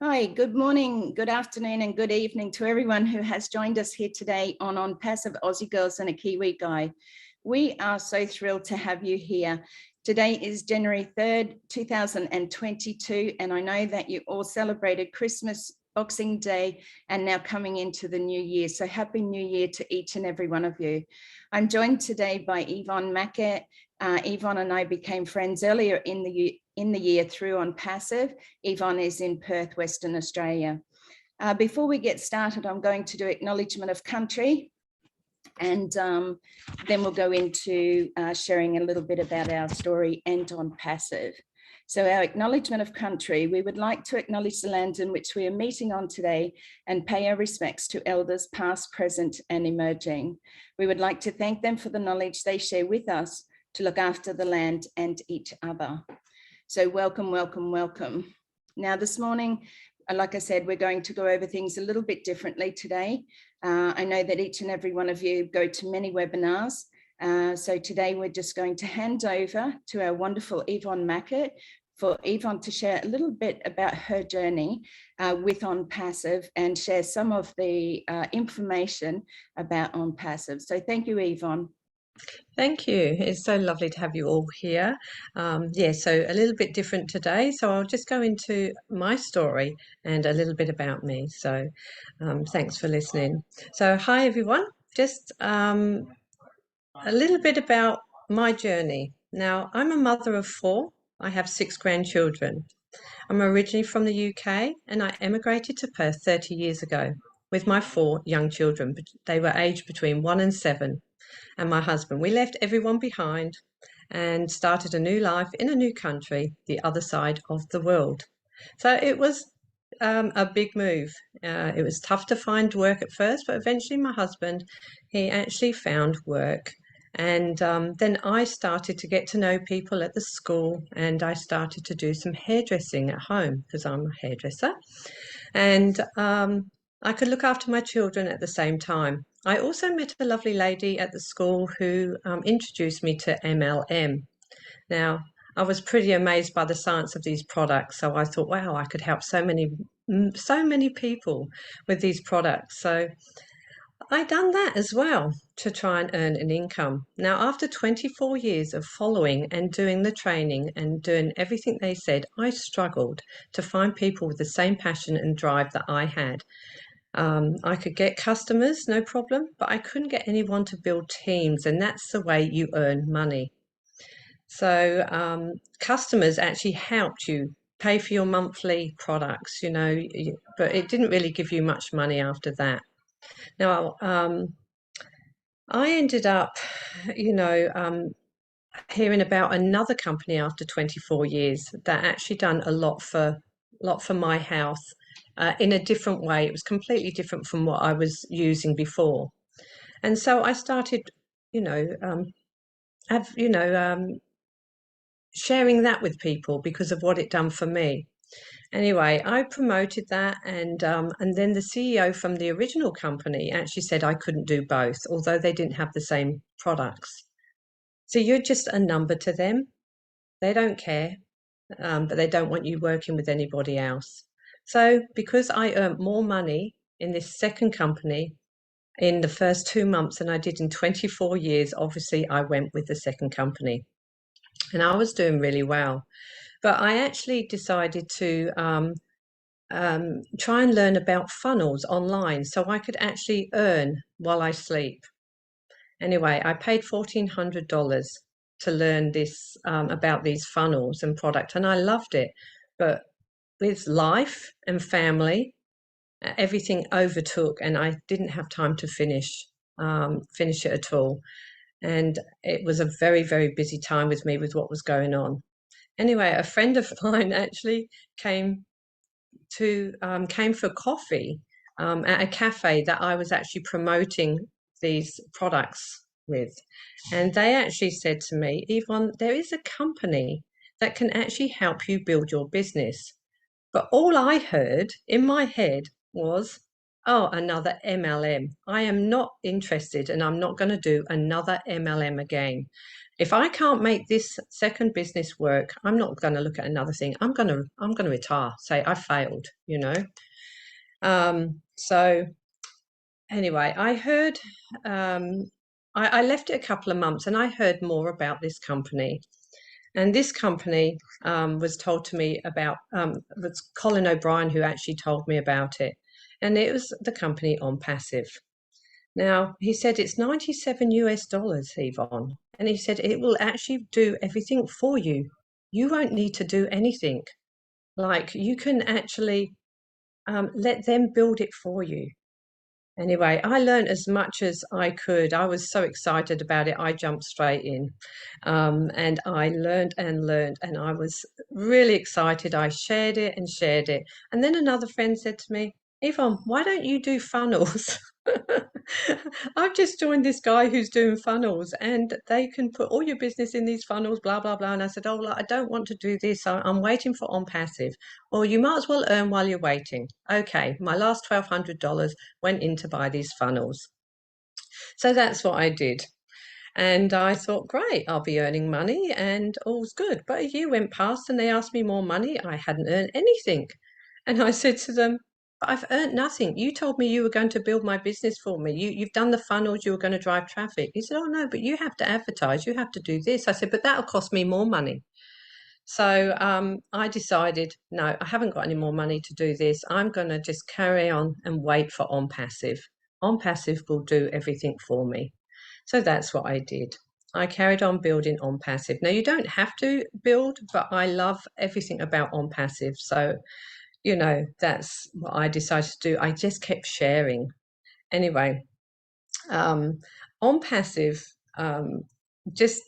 Hi, good morning, good afternoon, and good evening to everyone who has joined us here today on Passive Aussie Girls and a Kiwi Guy. We are so thrilled to have you here. Today is January 3rd, 2022, and I know that you all celebrated Christmas, Boxing Day, and now coming into the new year. So happy new year to each and every one of you. I'm joined today by Yvonne Mackett. Yvonne and I became friends earlier in the year through Onpassive. Yvonne is in Perth, Western Australia. Before we get started, I'm going to do acknowledgement of country, and then we'll go into sharing a little bit about our story and Onpassive. So our acknowledgement of country, we would like to acknowledge the land in which we are meeting on today and pay our respects to elders past, present and emerging. We would like to thank them for the knowledge they share with us to look after the land and each other. So welcome, welcome, welcome. Now this morning, like I said, we're going to go over things a little bit differently today. I know that each and every one of you go to many webinars. So today we're just going to hand over to our wonderful Yvonne Mackett for Yvonne to share a little bit about her journey with Onpassive and share some of the information about Onpassive. So thank you, Yvonne. Thank you. It's so lovely to have you all here. So a little bit different today. So I'll just go into my story and a little bit about me. So thanks for listening. So hi, everyone. Just a little bit about my journey. Now, I'm a mother of 4. I have 6 grandchildren. I'm originally from the UK and I emigrated to Perth 30 years ago with my 4 young children. They were aged between 1 and 7. And my husband. We left everyone behind and started a new life in a new country, the other side of the world. So it was a big move. It was tough to find work at first, but eventually my husband, he actually found work. And then I started to get to know people at the school, and I started to do some hairdressing at home because I'm a hairdresser. And I could look after my children at the same time. I also met a lovely lady at the school who introduced me to MLM. Now, I was pretty amazed by the science of these products. So I thought, wow, I could help so many people with these products. So I done that as well to try and earn an income. Now, after 24 years of following and doing the training and doing everything they said, I struggled to find people with the same passion and drive that I had. I could get customers, no problem, but I couldn't get anyone to build teams, and that's the way you earn money. So customers actually helped you pay for your monthly products, but it didn't really give you much money after that. Now, I ended up, hearing about another company after 24 years that actually done a lot for my health. In a different way. It was completely different from what I was using before. And so I started, sharing that with people because of what it done for me. Anyway, I promoted that, and then the CEO from the original company actually said I couldn't do both, although they didn't have the same products. So you're just a number to them. They don't care, but they don't want you working with anybody else. So because I earned more money in this second company in the first 2 months than I did in 24 years, obviously I went with the second company. And I was doing really well. But I actually decided to try and learn about funnels online so I could actually earn while I sleep. Anyway, I paid $1,400 to learn this about these funnels and product, and I loved it. But with life and family, everything overtook, and I didn't have time to finish it at all. And it was a very, very busy time with me with what was going on. Anyway, a friend of mine actually came for coffee at a cafe that I was actually promoting these products with. And they actually said to me, Yvonne, there is a company that can actually help you build your business. But all I heard in my head was, Oh, another MLM. I am not interested, and I'm not going to do another MLM again. If I can't make this second business work, I'm not going to look at another thing. I'm going to retire, say I failed, you know. So anyway, I heard I left it a couple of months and I heard more about this company. And this company was told to me about, it was Colin O'Brien who actually told me about it. And it was the company OnPassive. Now, he said it's 97 US dollars, Yvonne. And he said it will actually do everything for you. You won't need to do anything. Like you can actually let them build it for you. Anyway, I learned as much as I could. I was so excited about it. I jumped straight in and I learned and learned, and I was really excited. I shared it and shared it. And then another friend said to me, Yvonne, why don't you do funnels? I've just joined this guy who's doing funnels and they can put all your business in these funnels, blah, blah, blah. And I said, oh, well, I don't want to do this. I'm waiting for OnPassive. Well, you might as well earn while you're waiting. Okay, my last $1,200 went in to buy these funnels. So that's what I did. And I thought, great, I'll be earning money and all's good. But a year went past and they asked me more money. I hadn't earned anything. And I said to them, but I've earned nothing. You told me you were going to build my business for me. You've done the funnels, you were going to drive traffic. He said, oh, no, but you have to advertise. You have to do this. I said, but that'll cost me more money. So I decided, no, I haven't got any more money to do this. I'm going to just carry on and wait for OnPassive. OnPassive will do everything for me. So that's what I did. I carried on building OnPassive. Now, you don't have to build, but I love everything about OnPassive. So, you know, that's what I decided to do. I just kept sharing. Anyway, OnPassive just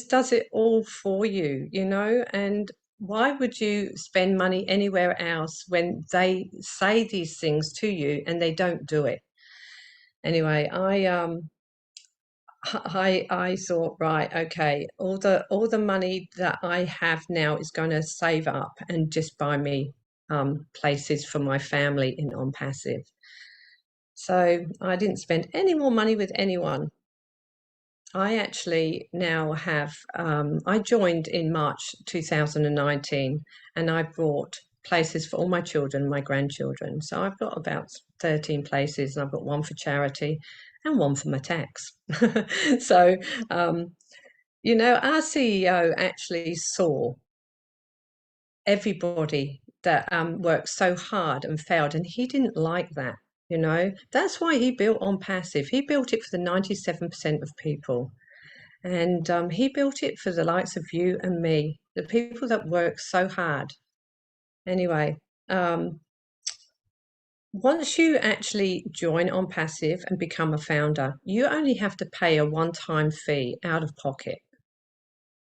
does it all for you, you know, and why would you spend money anywhere else when they say these things to you and they don't do it? Anyway, I thought, right, okay, all the money that I have now is going to save up and just buy me places for my family in OnPassive. So I didn't spend any more money with anyone. I actually now have, I joined in March 2019 and I bought places for all my children, my grandchildren. So I've got about 13 places and I've got one for charity and one for my tax. So, you know, our CEO actually saw everybody that worked so hard and failed, and he didn't like that. You know, that's why he built OnPassive. He built it for the 97% of people. And he built it for the likes of you and me, the people that work so hard. Anyway, once you actually join OnPassive and become a founder, you only have to pay a one-time fee out of pocket.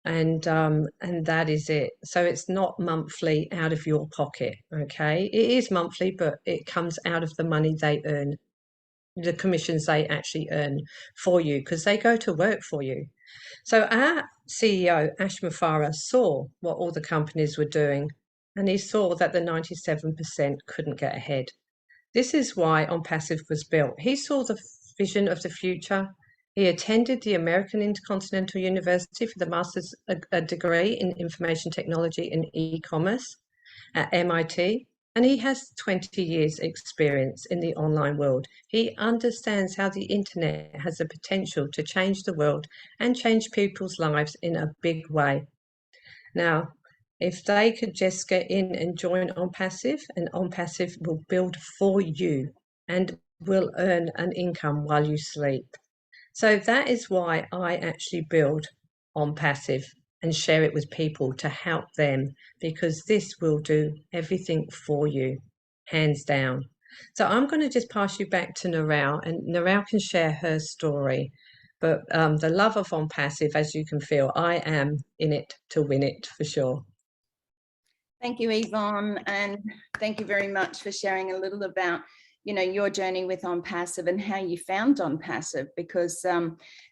And that is it. So it's not monthly out of your pocket, okay? It is monthly, but it comes out of the money they earn, the commissions they actually earn for you, because they go to work for you. So our CEO, Ash Mufareh, saw what all the companies were doing, and he saw that the 97% couldn't get ahead. This is why OnPassive was built. He saw the vision of the future. He attended the American Intercontinental University for the master's degree in information technology and e-commerce at MIT. And he has 20 years experience in the online world. He understands how the internet has the potential to change the world and change people's lives in a big way. Now, if they could just get in and join OnPassive, and OnPassive will build for you and will earn an income while you sleep. So that is why I actually build OnPassive and share it with people to help them, because this will do everything for you, hands down. So I'm going to just pass you back to Narelle, and Narelle can share her story. But the love of OnPassive, as you can feel, I am in it to win it for sure. Thank you, Yvonne, and thank you very much for sharing a little about, you know, your journey with OnPassive and how you found OnPassive, because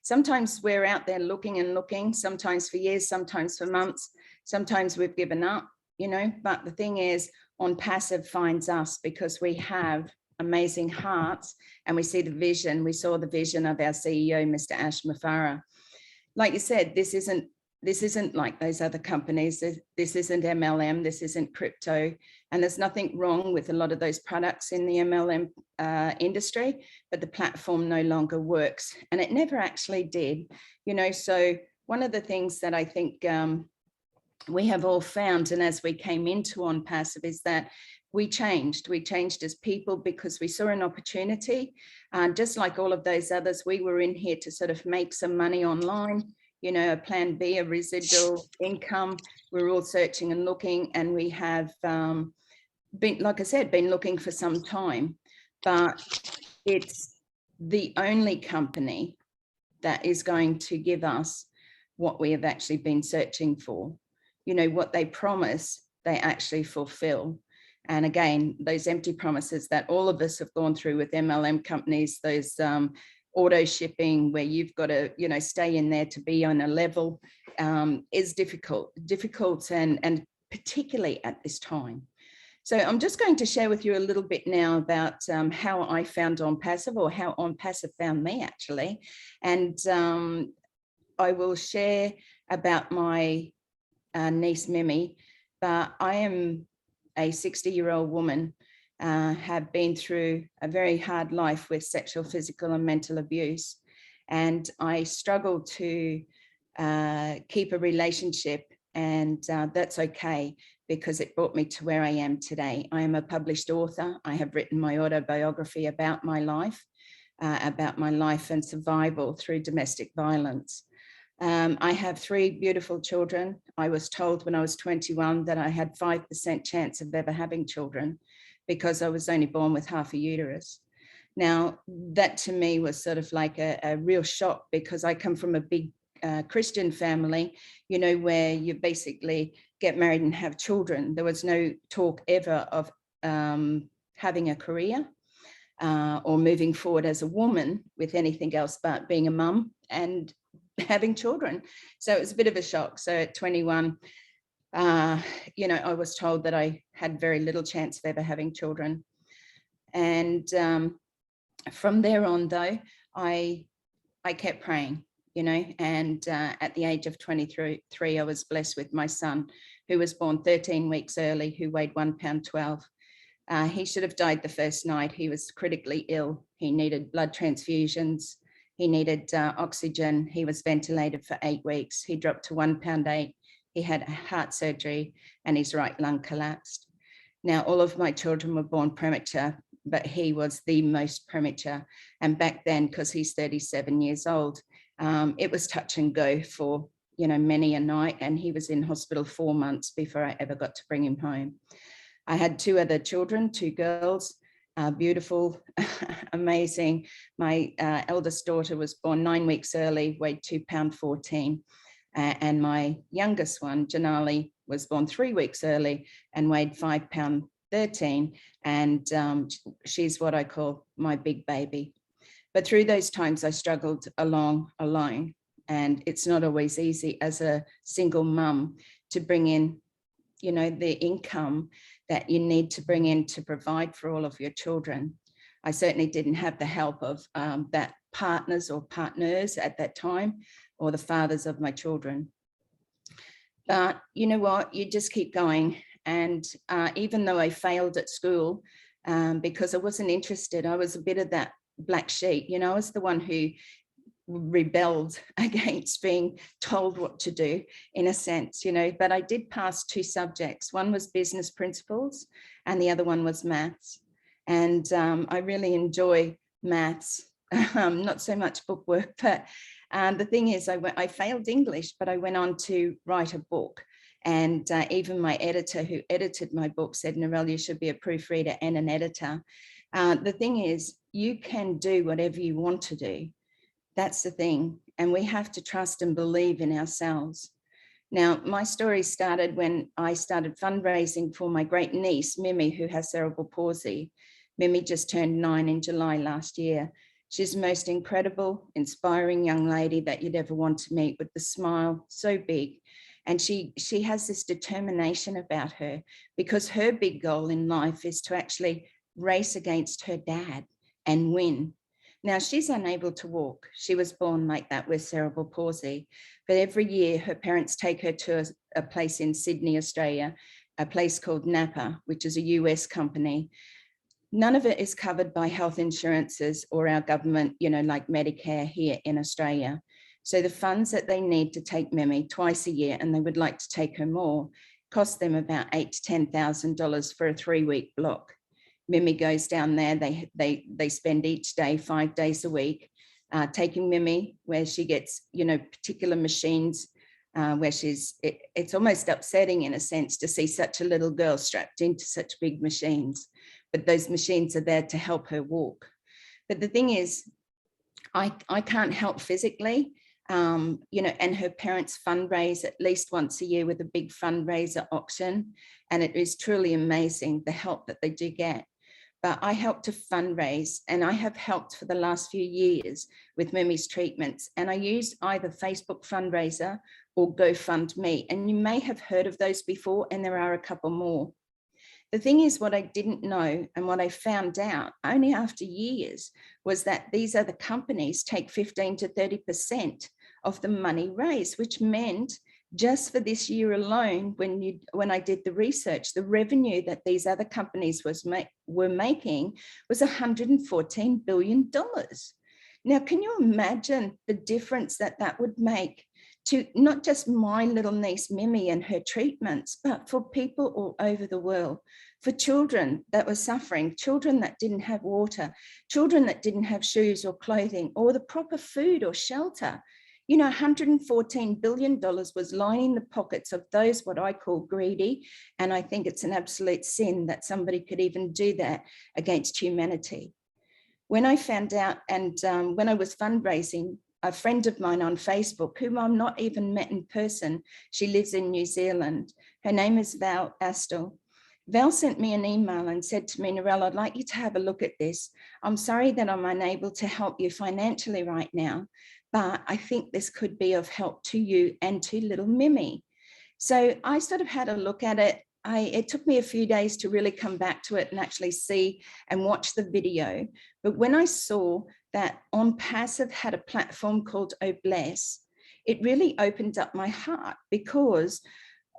sometimes we're out there looking and looking, sometimes for years, sometimes for months, sometimes we've given up, you know, but the thing is, OnPassive finds us because we have amazing hearts, and we see the vision. We saw the vision of our CEO, Mr. Ash Mafara. Like you said, this isn't like those other companies. This isn't MLM, this isn't crypto, and there's nothing wrong with a lot of those products in the MLM industry, but the platform no longer works, and it never actually did. So one of the things that I think we have all found, and as we came into Onpassive, is that we changed as people because we saw an opportunity. Just like all of those others, we were in here to sort of make some money online, a plan B, a residual income. We're all searching and looking, and we have been, like I said, been looking for some time, but it's the only company that is going to give us what we have actually been searching for. What they promise, they actually fulfill. And again, those empty promises that all of us have gone through with MLM companies, those auto shipping where you've got to, stay in there to be on a level is difficult and particularly at this time. So I'm just going to share with you a little bit now about how I found Onpassive, or how Onpassive found me actually. And I will share about my niece Mimi, but I am a 60-year-old woman, have been through a very hard life with sexual, physical and mental abuse. And I struggled to keep a relationship, and that's okay, because it brought me to where I am today. I am a published author. I have written my autobiography about my life and survival through domestic violence. I have 3 beautiful children. I was told when I was 21 that I had 5% chance of ever having children because I was only born with half a uterus. Now, that to me was sort of like a real shock, because I come from a big Christian family, where you basically get married and have children. There was no talk ever of having a career or moving forward as a woman with anything else but being a mum and having children. So it was a bit of a shock. So at 21, I was told that I had very little chance of ever having children. And from there on, though, I kept praying, and at the age of 23, I was blessed with my son, who was born 13 weeks early, who weighed 1 pound 12. He should have died the first night. He was critically ill. He needed blood transfusions. He needed oxygen. He was ventilated for 8 weeks. He dropped to 1 pound 8. He had heart surgery and his right lung collapsed. Now, all of my children were born premature, but he was the most premature. And back then, because he's 37 years old, it was touch and go for, many a night. And he was in hospital 4 months before I ever got to bring him home. I had 2 other children, 2 girls. Beautiful, amazing. My eldest daughter was born 9 weeks early, weighed 2 pound 14. And my youngest one, Janali, was born 3 weeks early and weighed 5 pound 13. And she's what I call my big baby. But through those times, I struggled along alone. And it's not always easy as a single mum to bring in, the income that you need to bring in to provide for all of your children. I certainly didn't have the help of that partners or partners at that time, or the fathers of my children. But you know what, you just keep going. And even though I failed at school because I wasn't interested, I was a bit of that black sheep, I was the one who rebelled against being told what to do, in a sense, but I did pass 2 subjects. One was business principles and the other one was maths. And I really enjoy maths, not so much book work, but the thing is I failed English, but I went on to write a book. And even my editor who edited my book said, Narelle, you should be a proofreader and an editor. The thing is, you can do whatever you want to do. That's the thing. And we have to trust and believe in ourselves. Now, my story started when I started fundraising for my great niece, Mimi, who has cerebral palsy. Mimi just turned 9 in July last year. She's the most incredible, inspiring young lady that you'd ever want to meet, with the smile so big. And she has this determination about her, because her big goal in life is to actually race against her dad and win. Now, she's unable to walk. She was born like that with cerebral palsy. But every year, her parents take her to a place in Sydney, Australia, a place called Napa, which is a US company. None of it is covered by health insurances or our government, like Medicare here in Australia. So the funds that they need to take Mimi twice a year, and they would like to take her more, cost them about $8,000 to $10,000 for a 3-week block. Mimi goes down there. They spend each day 5 days a week taking Mimi, where she gets, particular machines where it's almost upsetting in a sense to see such a little girl strapped into such big machines, but those machines are there to help her walk. But the thing is, I can't help physically, and her parents fundraise at least once a year with a big fundraiser auction. And it is truly amazing the help that they do get. But I help to fundraise, and I have helped for the last few years with Mimi's treatments. And I use either Facebook fundraiser or GoFundMe. And you may have heard of those before, and there are a couple more. The thing is, what I didn't know and what I found out only after years was that these other companies take 15 to 30% of the money raised, which meant just for this year alone, when I did the research, the revenue that these other companies were making was $114 billion. Now, can you imagine the difference that would make to not just my little niece Mimi and her treatments, but for people all over the world, for children that were suffering, children that didn't have water, children that didn't have shoes or clothing or the proper food or shelter. $114 billion was lining the pockets of those what I call greedy. And I think it's an absolute sin that somebody could even do that against humanity. When I found out, and when I was fundraising, a friend of mine on Facebook, whom I'm not even met in person, she lives in New Zealand. Her name is Val Astle. Val sent me an email and said to me, Narelle, I'd like you to have a look at this. I'm sorry that I'm unable to help you financially right now, but I think this could be of help to you and to little Mimi. So I sort of had a look at it. It took me a few days to really come back to it and actually see and watch the video. But when I saw that Onpassive had a platform called Obless, it really opened up my heart, because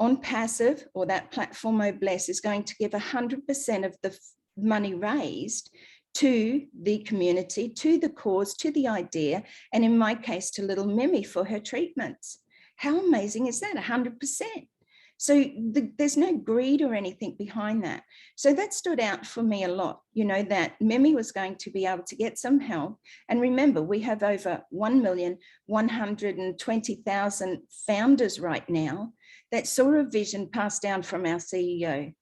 Onpassive, or that platform Obless, is going to give 100% of the money raised to the community, to the cause, to the idea, and in my case, to little Mimi for her treatments. How amazing is that? 100%. So there's no greed or anything behind that. So that stood out for me a lot, that Mimi was going to be able to get some help. And remember, we have over 1,120,000 founders right now that saw a vision passed down from our CEO.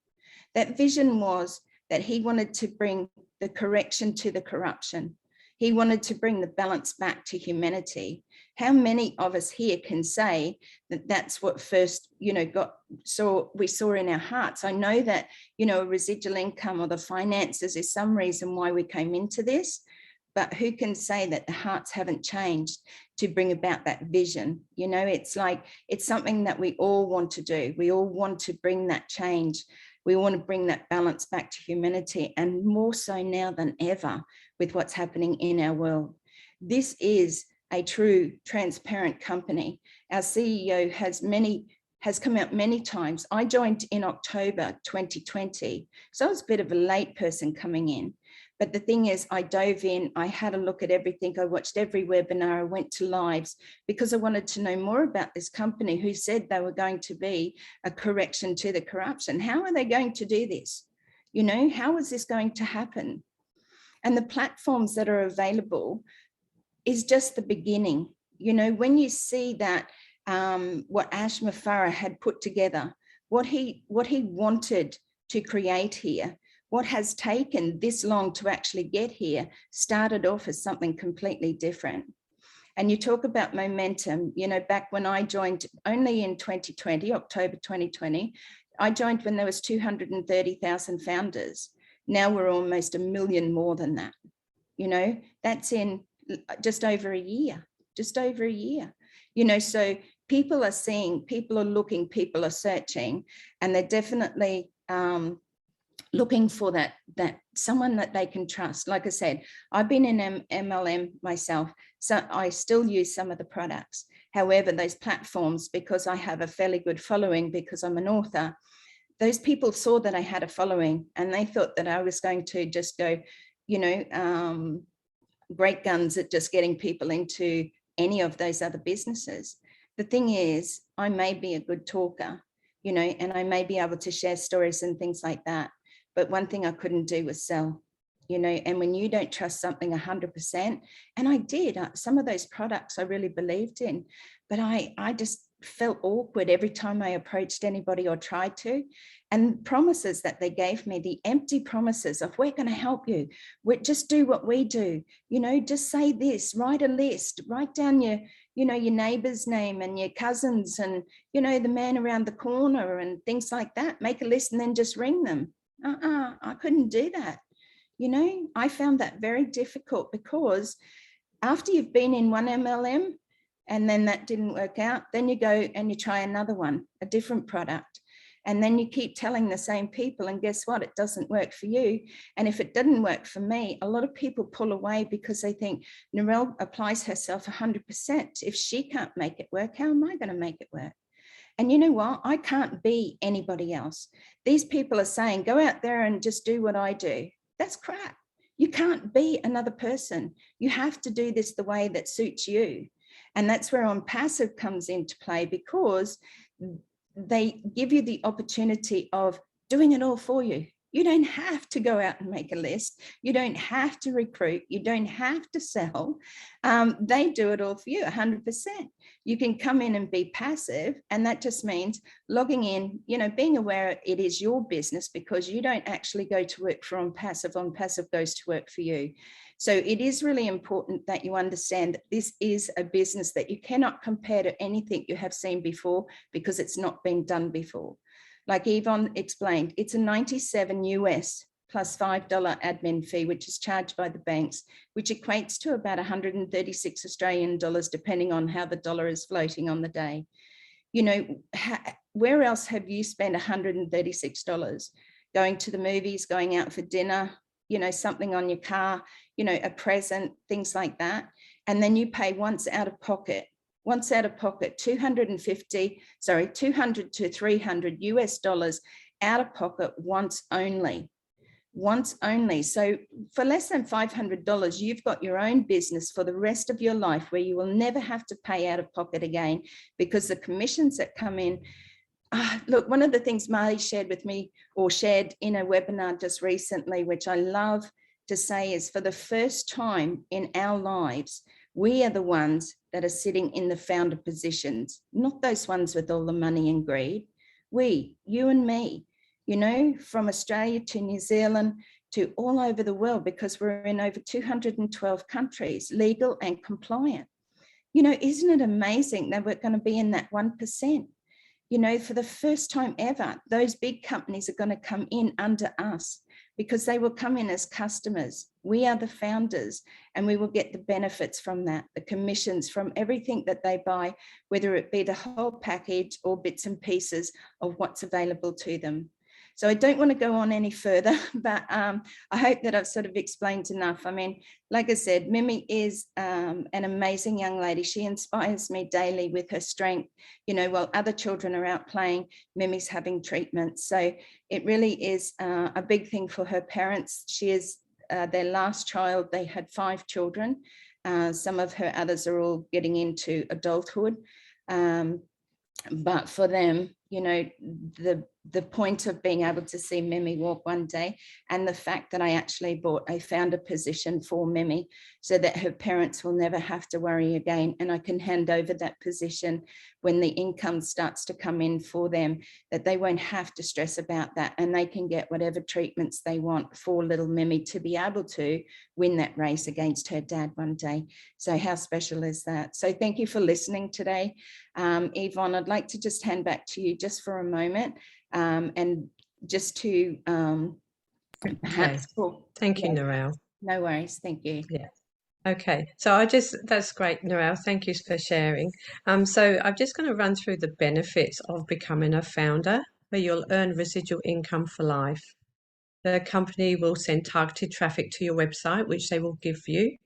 That vision was that he wanted to bring the correction to the corruption. He wanted to bring the balance back to humanity. How many of us here can say that that's what first, we saw in our hearts? I know that, a residual income or the finances is some reason why we came into this, but who can say that the hearts haven't changed to bring about that vision? It's like, it's something that we all want to do. We all want to bring that change. We want to bring that balance back to humanity, and more so now than ever with what's happening in our world. This is a true transparent company. Our CEO has come out many times. I joined in October 2020, so I was a bit of a late person coming in. But the thing is, I dove in, I had a look at everything, I watched every webinar, I went to lives, because I wanted to know more about this company who said they were going to be a correction to the corruption. How are they going to do this? How is this going to happen? And the platforms that are available is just the beginning. When you see that what Ash Farah had put together, what he wanted to create here, what has taken this long to actually get here, started off as something completely different. And you talk about momentum, back when I joined only in 2020, October 2020, I joined when there was 230,000 founders. Now we're almost 1 million more than that. That's in just over a year. So people are seeing, people are looking, people are searching, and they're definitely looking for that someone that they can trust. Like I said, I've been in MLM myself, so I still use some of the products. However, those platforms, because I have a fairly good following, because I'm an author, those people saw that I had a following and they thought that I was going to just go, great guns at just getting people into any of those other businesses. The thing is, I may be a good talker, and I may be able to share stories and things like that. But one thing I couldn't do was sell, and when you don't trust something 100%, and I did, some of those products I really believed in, but I just felt awkward every time I approached anybody or tried to. And promises that they gave me, the empty promises of, we're going to help you, we just do what we do, just say this, write a list, write down your neighbor's name and your cousins and, the man around the corner and things like that, make a list and then just ring them. I couldn't do that. I found that very difficult, because after you've been in one MLM and then that didn't work out, then you go and you try another one, a different product. And then you keep telling the same people, and guess what? It doesn't work for you. And if it didn't work for me, a lot of people pull away because they think Narelle applies herself 100%. If she can't make it work, how am I going to make it work? And you know what? I can't be anybody else. These people are saying, go out there and just do what I do. That's crap. You can't be another person. You have to do this the way that suits you. And that's where Onpassive comes into play, because they give you the opportunity of doing it all for you. You don't have to go out and make a list. You don't have to recruit. You don't have to sell. They do it all for you 100%. You can come in and be passive, and that just means logging in, being aware it is your business, because you don't actually go to work for Onpassive. Onpassive goes to work for you. So it is really important that you understand that this is a business that you cannot compare to anything you have seen before, because it's not been done before. Like Yvonne explained, it's a $97 US plus $5 admin fee, which is charged by the banks, which equates to about 136 Australian dollars, depending on how the dollar is floating on the day. Where else have you spent $136? Going to the movies, going out for dinner, something on your car, a present, things like that. And then you pay once out of pocket, 200 to 300 US dollars out of pocket once only. So for less than $500, you've got your own business for the rest of your life, where you will never have to pay out of pocket again, because the commissions that come in. Look, one of the things Marty shared with me, or shared in a webinar just recently, which I love to say, is for the first time in our lives, we are the ones that are sitting in the founder positions, not those ones with all the money and greed. We, you and me, from Australia to New Zealand to all over the world, because we're in over 212 countries, legal and compliant. Isn't it amazing that we're going to be in that 1%? For the first time ever, those big companies are going to come in under us, because they will come in as customers. We are the founders, and we will get the benefits from that, the commissions from everything that they buy, whether it be the whole package or bits and pieces of what's available to them. So I don't want to go on any further, but I hope that I've sort of explained enough. I mean, like I said, Mimi is an amazing young lady. She inspires me daily with her strength. While other children are out playing, Mimi's having treatment. So it really is a big thing for her parents. She is their last child. They had 5 children. Some of her others are all getting into adulthood. But for them, the point of being able to see Mimi walk one day, and the fact that I actually bought a founder position for Mimi, so that her parents will never have to worry again, and I can hand over that position when the income starts to come in for them, that they won't have to stress about that, and they can get whatever treatments they want for little Mimi to be able to win that race against her dad one day. So how special is that? So thank you for listening today. Yvonne, I'd like to just hand back to you just for a moment, and just to perhaps talk. Thank you, Narelle. No worries. Thank you. Yeah. Okay, so that's great, Narelle. Thank you for sharing. So I'm just going to run through the benefits of becoming a founder, where you'll earn residual income for life. The company will send targeted traffic to your website, which they will give you.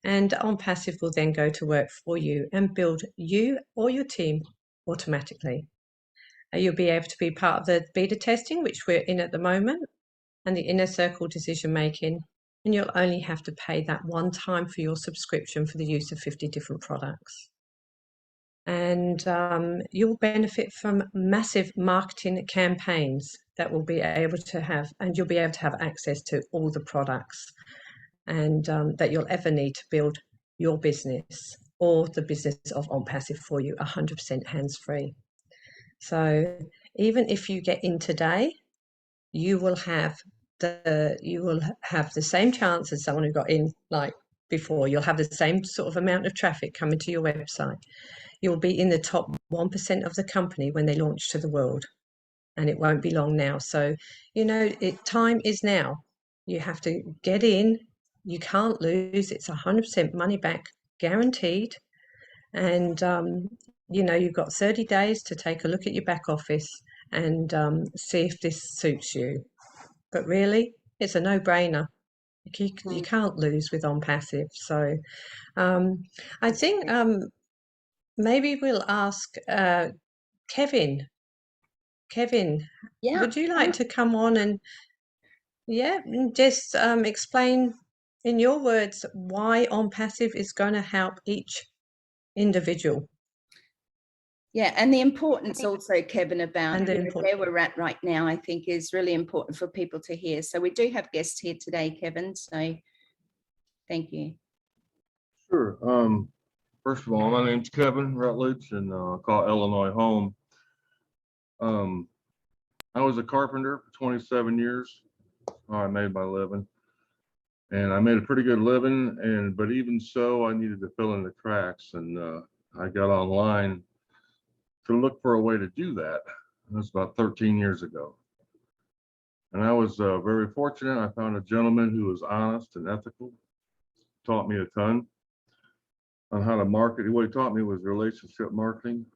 And OnPassive will then go to work for you and build you or your team automatically. You'll be able to be part of the beta testing, which we're in at the moment, and the inner circle decision making. And you'll only have to pay that one time for your subscription for the use of 50 different products. And you'll benefit from massive marketing campaigns that will be able to have, and you'll be able to have access to all the products and that you'll ever need to build your business or the business of OnPassive for you 100% hands-free. So even if you get in today, you will have the same chance as someone who got in like before. You'll have the same sort of amount of traffic coming to your website. You'll be in the top 1% of the company when they launch to the world, and it won't be long now. So, time is now. You have to get in. You can't lose. It's 100% money back guaranteed. And, you've got 30 days to take a look at your back office and see if this suits you. But really, it's a no-brainer. You can't lose with OnPassive. So I think maybe we'll ask Kevin. Kevin, Yeah. would you like to come on and just explain in your words why OnPassive is going to help each individual? Yeah, and the importance also, Kevin, about And where we're at right now, I think is really important for people to hear. So we do have guests here today, Kevin. So thank you. Sure. First of all, my name's Kevin Rutledge, and call Illinois home. I was a carpenter for 27 years. I made my living, and I made a pretty good living. But even so, I needed to fill in the cracks, and I got online to look for a way to do that. That's about 13 years ago. And I was very fortunate. I found a gentleman who was honest and ethical, taught me a ton on how to market. What he taught me was relationship marketing.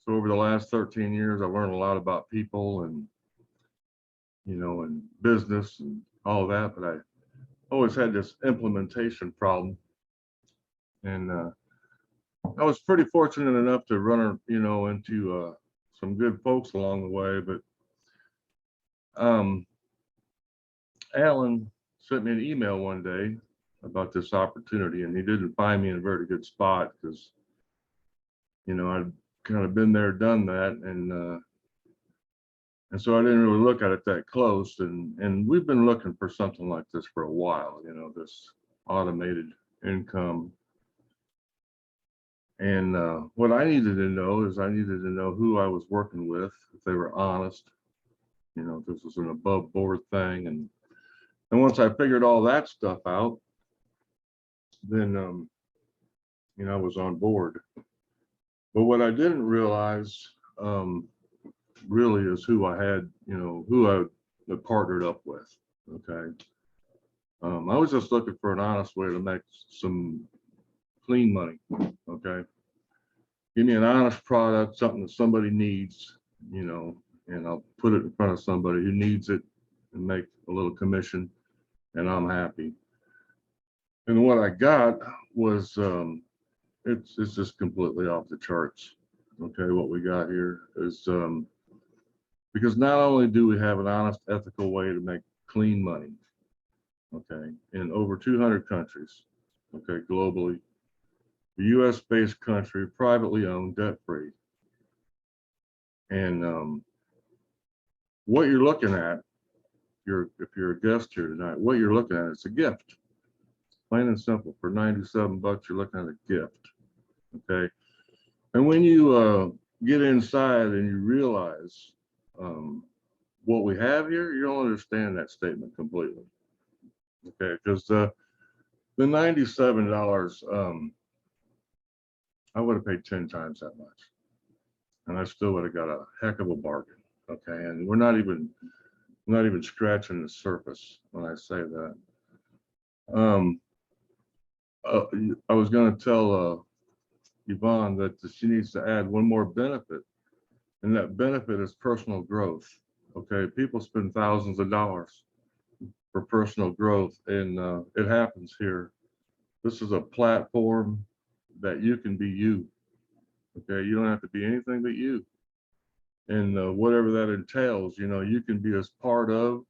So over the last 13 years, I learned a lot about people and, and business and all that, but I always had this implementation problem. And I was pretty fortunate enough to run, into some good folks along the way, but Alan sent me an email one day about this opportunity, and he didn't find me in a very good spot because, I'd kind of been there, done that, and so I didn't really look at it that close. And we've been looking for something like this for a while, this automated income. And what I needed to know is I needed to know who I was working with, if they were honest, if this was an above board thing. And once I figured all that stuff out, then, I was on board. But what I didn't realize really is who I had, who I had partnered up with. Okay. I was just looking for an honest way to make some clean money. Okay. Give me an honest product, something that somebody needs, and I'll put it in front of somebody who needs it and make a little commission, and I'm happy. And what I got was, it's just completely off the charts. Okay, what we got here is because not only do we have an honest, ethical way to make clean money, okay, in over 200 countries, okay, globally, the US-based country, privately owned, debt-free. And what you're looking at, if you're a guest here tonight, what you're looking at is a gift. Plain and simple. For 97 bucks, you're looking at a gift. Okay. And when you get inside and you realize what we have here, you don't understand that statement completely. Okay, because the $97, I would have paid 10 times that much, and I still would have got a heck of a bargain. Okay, and we're not even scratching the surface when I say that. I was going to tell Yvonne that she needs to add one more benefit, and that benefit is personal growth. Okay, people spend thousands of dollars for personal growth, and it happens here. This is a platform that you can be you. Okay, you don't have to be anything but you, and whatever that entails, you know, you can be as part of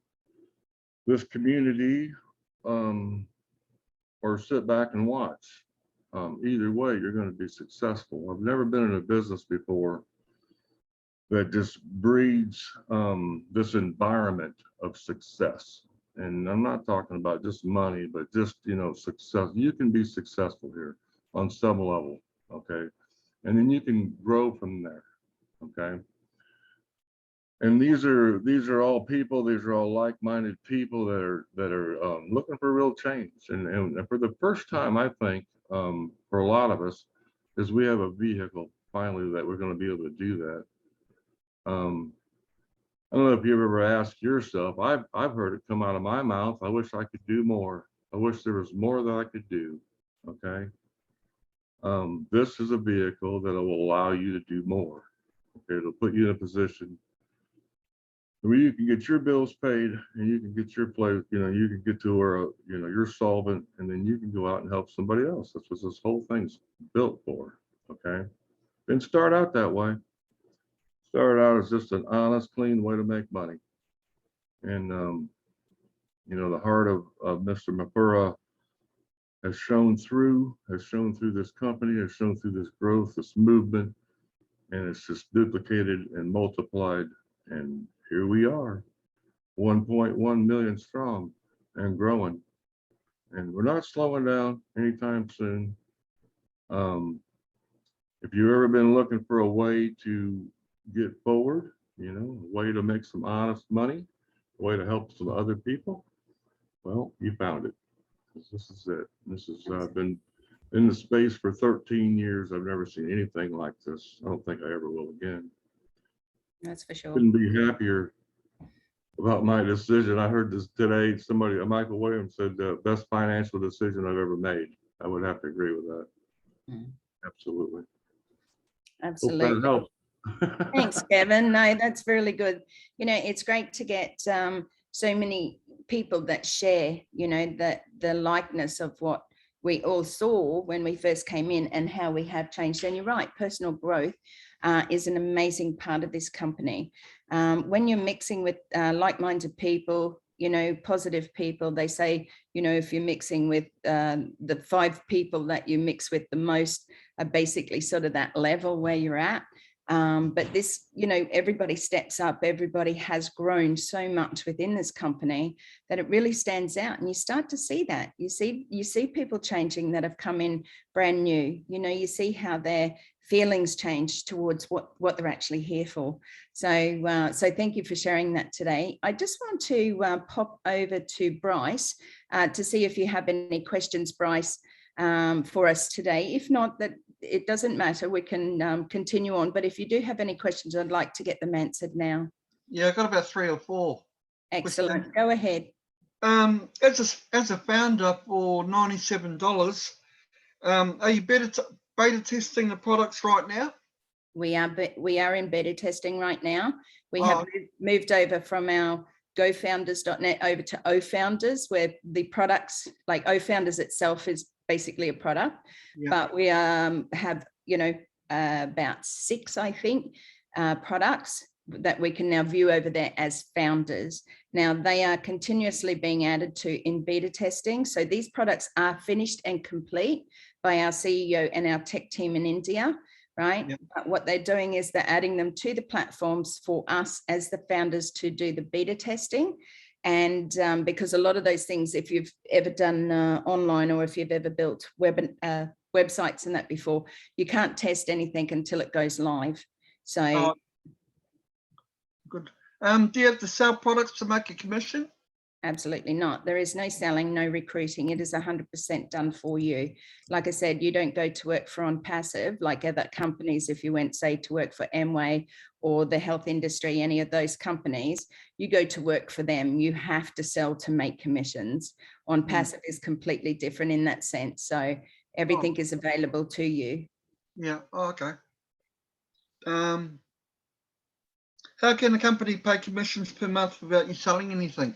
this community, or sit back and watch. Either way, you're going to be successful. I've never been in a business before that just breeds this environment of success. And I'm not talking about just money, but just, you know, success. You can be successful here on some level, okay? And then you can grow from there, okay? And these are all people. These are all like-minded people that are looking for real change. And for the first time, I think, for a lot of us, is we have a vehicle finally that we're going to be able to do that. I don't know if you've ever asked yourself. I've heard it come out of my mouth. I wish I could do more. I wish there was more that I could do. Okay. This is a vehicle that will allow you to do more. Okay, it'll put you in a position where you can get your bills paid, and you can get your place, you know, you can get to where, you know, you're solvent, and then you can go out and help somebody else. That's what this whole thing's built for. Okay. Then start out that way. Start out as just an honest, clean way to make money. And, you know, the heart of Mr. Mapura has shown through this company, has shown through this growth, this movement, and it's just duplicated and multiplied. And here we are, 1.1 million strong and growing. And we're not slowing down anytime soon. If you've ever been looking for a way to get forward, you know, a way to make some honest money, a way to help some other people, well, you found it. This is it. This is, I've been in the space for 13 years. I've never seen anything like this. I don't think I ever will again. That's for sure. Couldn't be happier about my decision. I heard this today. Somebody, Michael Williams, said the best financial decision I've ever made. I would have to agree with that. Absolutely. Absolutely. Hope that helps. Thanks, Kevin. No, that's really good. You know, it's great to get so many people that share, you know, that the likeness of what we all saw when we first came in and how we have changed. And you're right, personal growth is an amazing part of this company. When you're mixing with like-minded people, you know, positive people, they say, you know, if you're mixing with the 5 people that you mix with the most are basically sort of that level where you're at. But this, you know, everybody steps up, everybody has grown so much within this company that it really stands out, and you start to see that. You see people changing that have come in brand new. You know, you see how their feelings change towards what they're actually here for. So so thank you for sharing that today. I just want to pop over to Bryce to see if you have any questions, Bryce, for us today. If not, that it doesn't matter, we can continue on, but if you do have any questions, I'd like to get them answered now. Yeah, I've got about 3 or 4. Excellent. Go ahead. As a founder for $97, are you beta testing the products right now? We are in beta testing right now. We have moved over from our GoFounders.net over to OFounders, where the products, like OFounders itself is basically a product, but we have, you know, about 6, I think, products that we can now view over there as founders. Now they are continuously being added to in beta testing. So these products are finished and complete by our CEO and our tech team in India, right? Yep. But what they're doing is they're adding them to the platforms for us as the founders to do the beta testing. And because a lot of those things, if you've ever done online, or if you've ever built websites and that before, you can't test anything until it goes live. So good. Do you have to sell products to make a commission? Absolutely not. There is no selling, no recruiting. It is 100% done for you. Like I said, you don't go to work for Onpassive like other companies. If you went, say, to work for Amway or the health industry, any of those companies, you go to work for them. You have to sell to make commissions. Onpassive is completely different in that sense. So everything is available to you. Yeah. Oh, okay. How can a company pay commissions per month without you selling anything?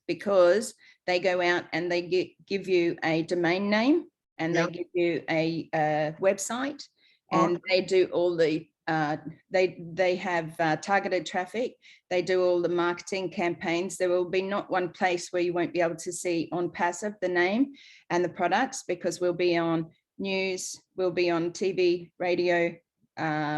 Because they go out and they give you a domain name, and Yep. they give you a website, Oh, and they do all the they have targeted traffic. They do all the marketing campaigns. There will be not one place where you won't be able to see OnPassive, the name and the products, because we'll be on news, we'll be on TV, radio,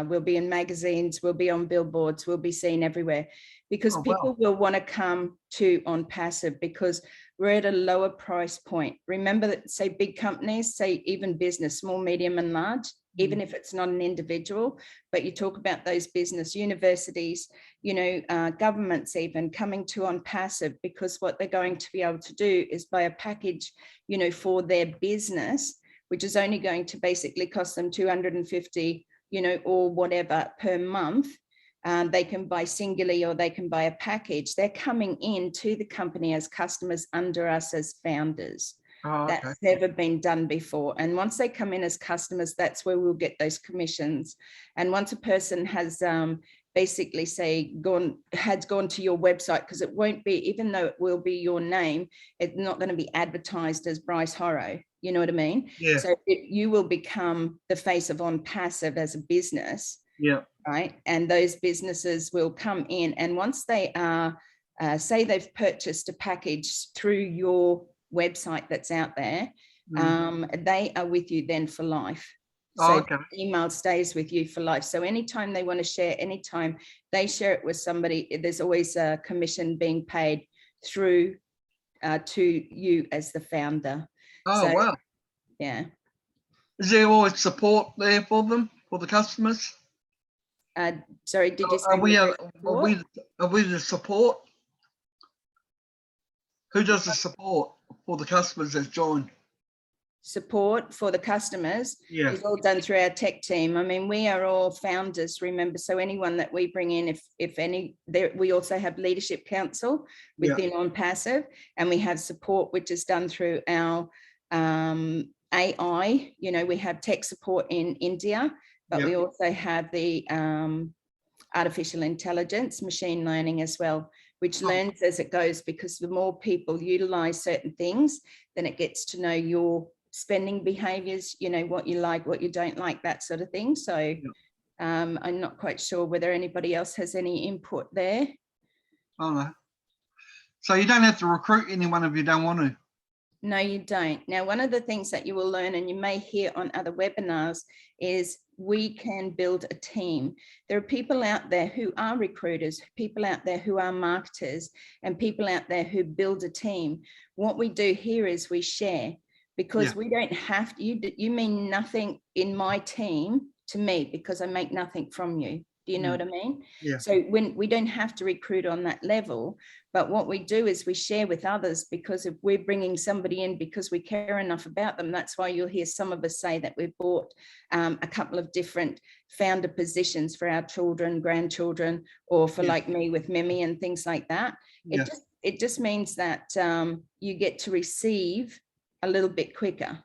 we'll be in magazines, we'll be on billboards, we'll be seen everywhere, because Oh, people wow. will want to come to OnPassive because we're at a lower price point. Remember that, say big companies, say even business, small, medium and large, even if it's not an individual, but you talk about those business, universities, you know, governments even coming to OnPassive, because what they're going to be able to do is buy a package, you know, for their business, which is only going to basically cost them $250, you know, or whatever per month. They can buy singly or they can buy a package. They're coming in to the company as customers under us as founders. Oh, okay. That's never been done before. And once they come in as customers, that's where we'll get those commissions. And once a person has basically say has gone to your website, because it won't be, even though it will be your name, it's not going to be advertised as Bryce Horrow. You know what I mean? Yeah. So you will become the face of OnPassive as a business. Yeah. Right. And those businesses will come in, and once they are, say they've purchased a package through your website that's out there, they are with you then for life. So okay. email stays with you for life. So anytime they want to share, anytime they share it with somebody, there's always a commission being paid through to you as the founder. Oh, so, wow. Yeah. Is there always support there for them, for the customers? Sorry, did you say Are we the support? Who does the support for the customers that join? Support for the customers is all done through our tech team. I mean, we are all founders, remember, so anyone that we bring in, if any, we also have leadership council within OnPassive, and we have support which is done through our AI. You know, we have tech support in India, but we also have the artificial intelligence, machine learning as well, which learns as it goes, because the more people utilize certain things, then it gets to know your spending behaviors, you know, what you like, what you don't like, that sort of thing. So I'm not quite sure whether anybody else has any input there. Oh, no. So you don't have to recruit anyone if you don't want to? No, you don't. Now, one of the things that you will learn, and you may hear on other webinars, is we can build a team. There are people out there who are recruiters, people out there who are marketers, and people out there who build a team. What we do here is we share, because we don't have to, you mean nothing in my team to me, because I make nothing from you. Do you know what I mean? Yeah. So when we don't have to recruit on that level, but what we do is we share with others, because if we're bringing somebody in because we care enough about them, that's why you'll hear some of us say that we've bought a couple of different founder positions for our children, grandchildren, or for like me with Mimi and things like that. It just means that you get to receive a little bit quicker.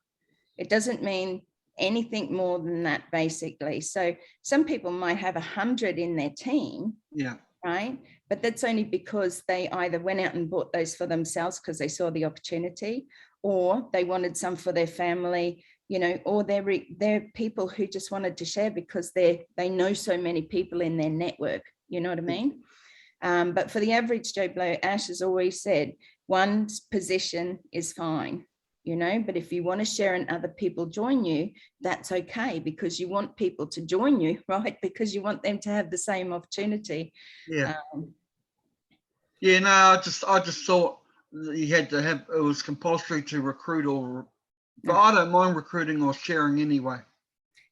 It doesn't mean anything more than that, basically. So some people might have 100 in their team, right? But that's only because they either went out and bought those for themselves because they saw the opportunity, or they wanted some for their family, you know, or they're people who just wanted to share because they know so many people in their network. You know what I mean? But for the average Joe Blow, Ash has always said one position is fine. You know, but if you want to share and other people join you, that's okay, because you want people to join you, right? Because you want them to have the same opportunity. No, I just thought that you had to have, it was compulsory to recruit, or, but I don't mind recruiting or sharing anyway.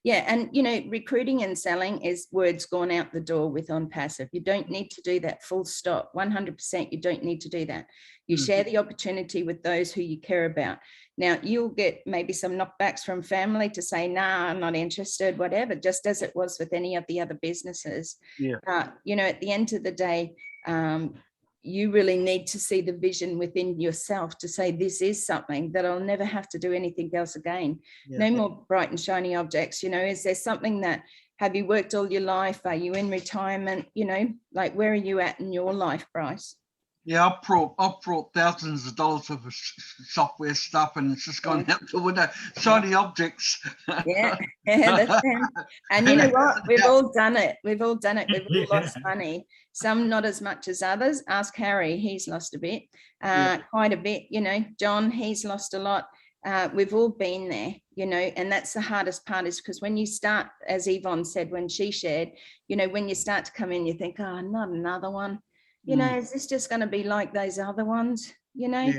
Yeah, and you know, recruiting and selling is words gone out the door with OnPassive. You don't need to do that, full stop. 100%, you don't need to do that. You share the opportunity with those who you care about. Now, you'll get maybe some knockbacks from family to say, nah, I'm not interested, whatever, just as it was with any of the other businesses. You know, at the end of the day, you really need to see the vision within yourself to say, this is something that I'll never have to do anything else again. No more bright and shiny objects. You know, is there something that, have you worked all your life? Are you in retirement? You know, like, where are you at in your life, Bryce? Yeah, I've brought thousands of dollars of software stuff, and it's just gone out the window. Shiny objects. Yeah, and you know what? We've all done it. We've all done it. We've all lost money. Some not as much as others. Ask Harry; he's lost a bit, quite a bit. You know, John, he's lost a lot. We've all been there, you know, and that's the hardest part, is because when you start, as Yvonne said when she shared, you know, when you start to come in, you think, oh, not another one. You know, is this just going to be like those other ones, you know?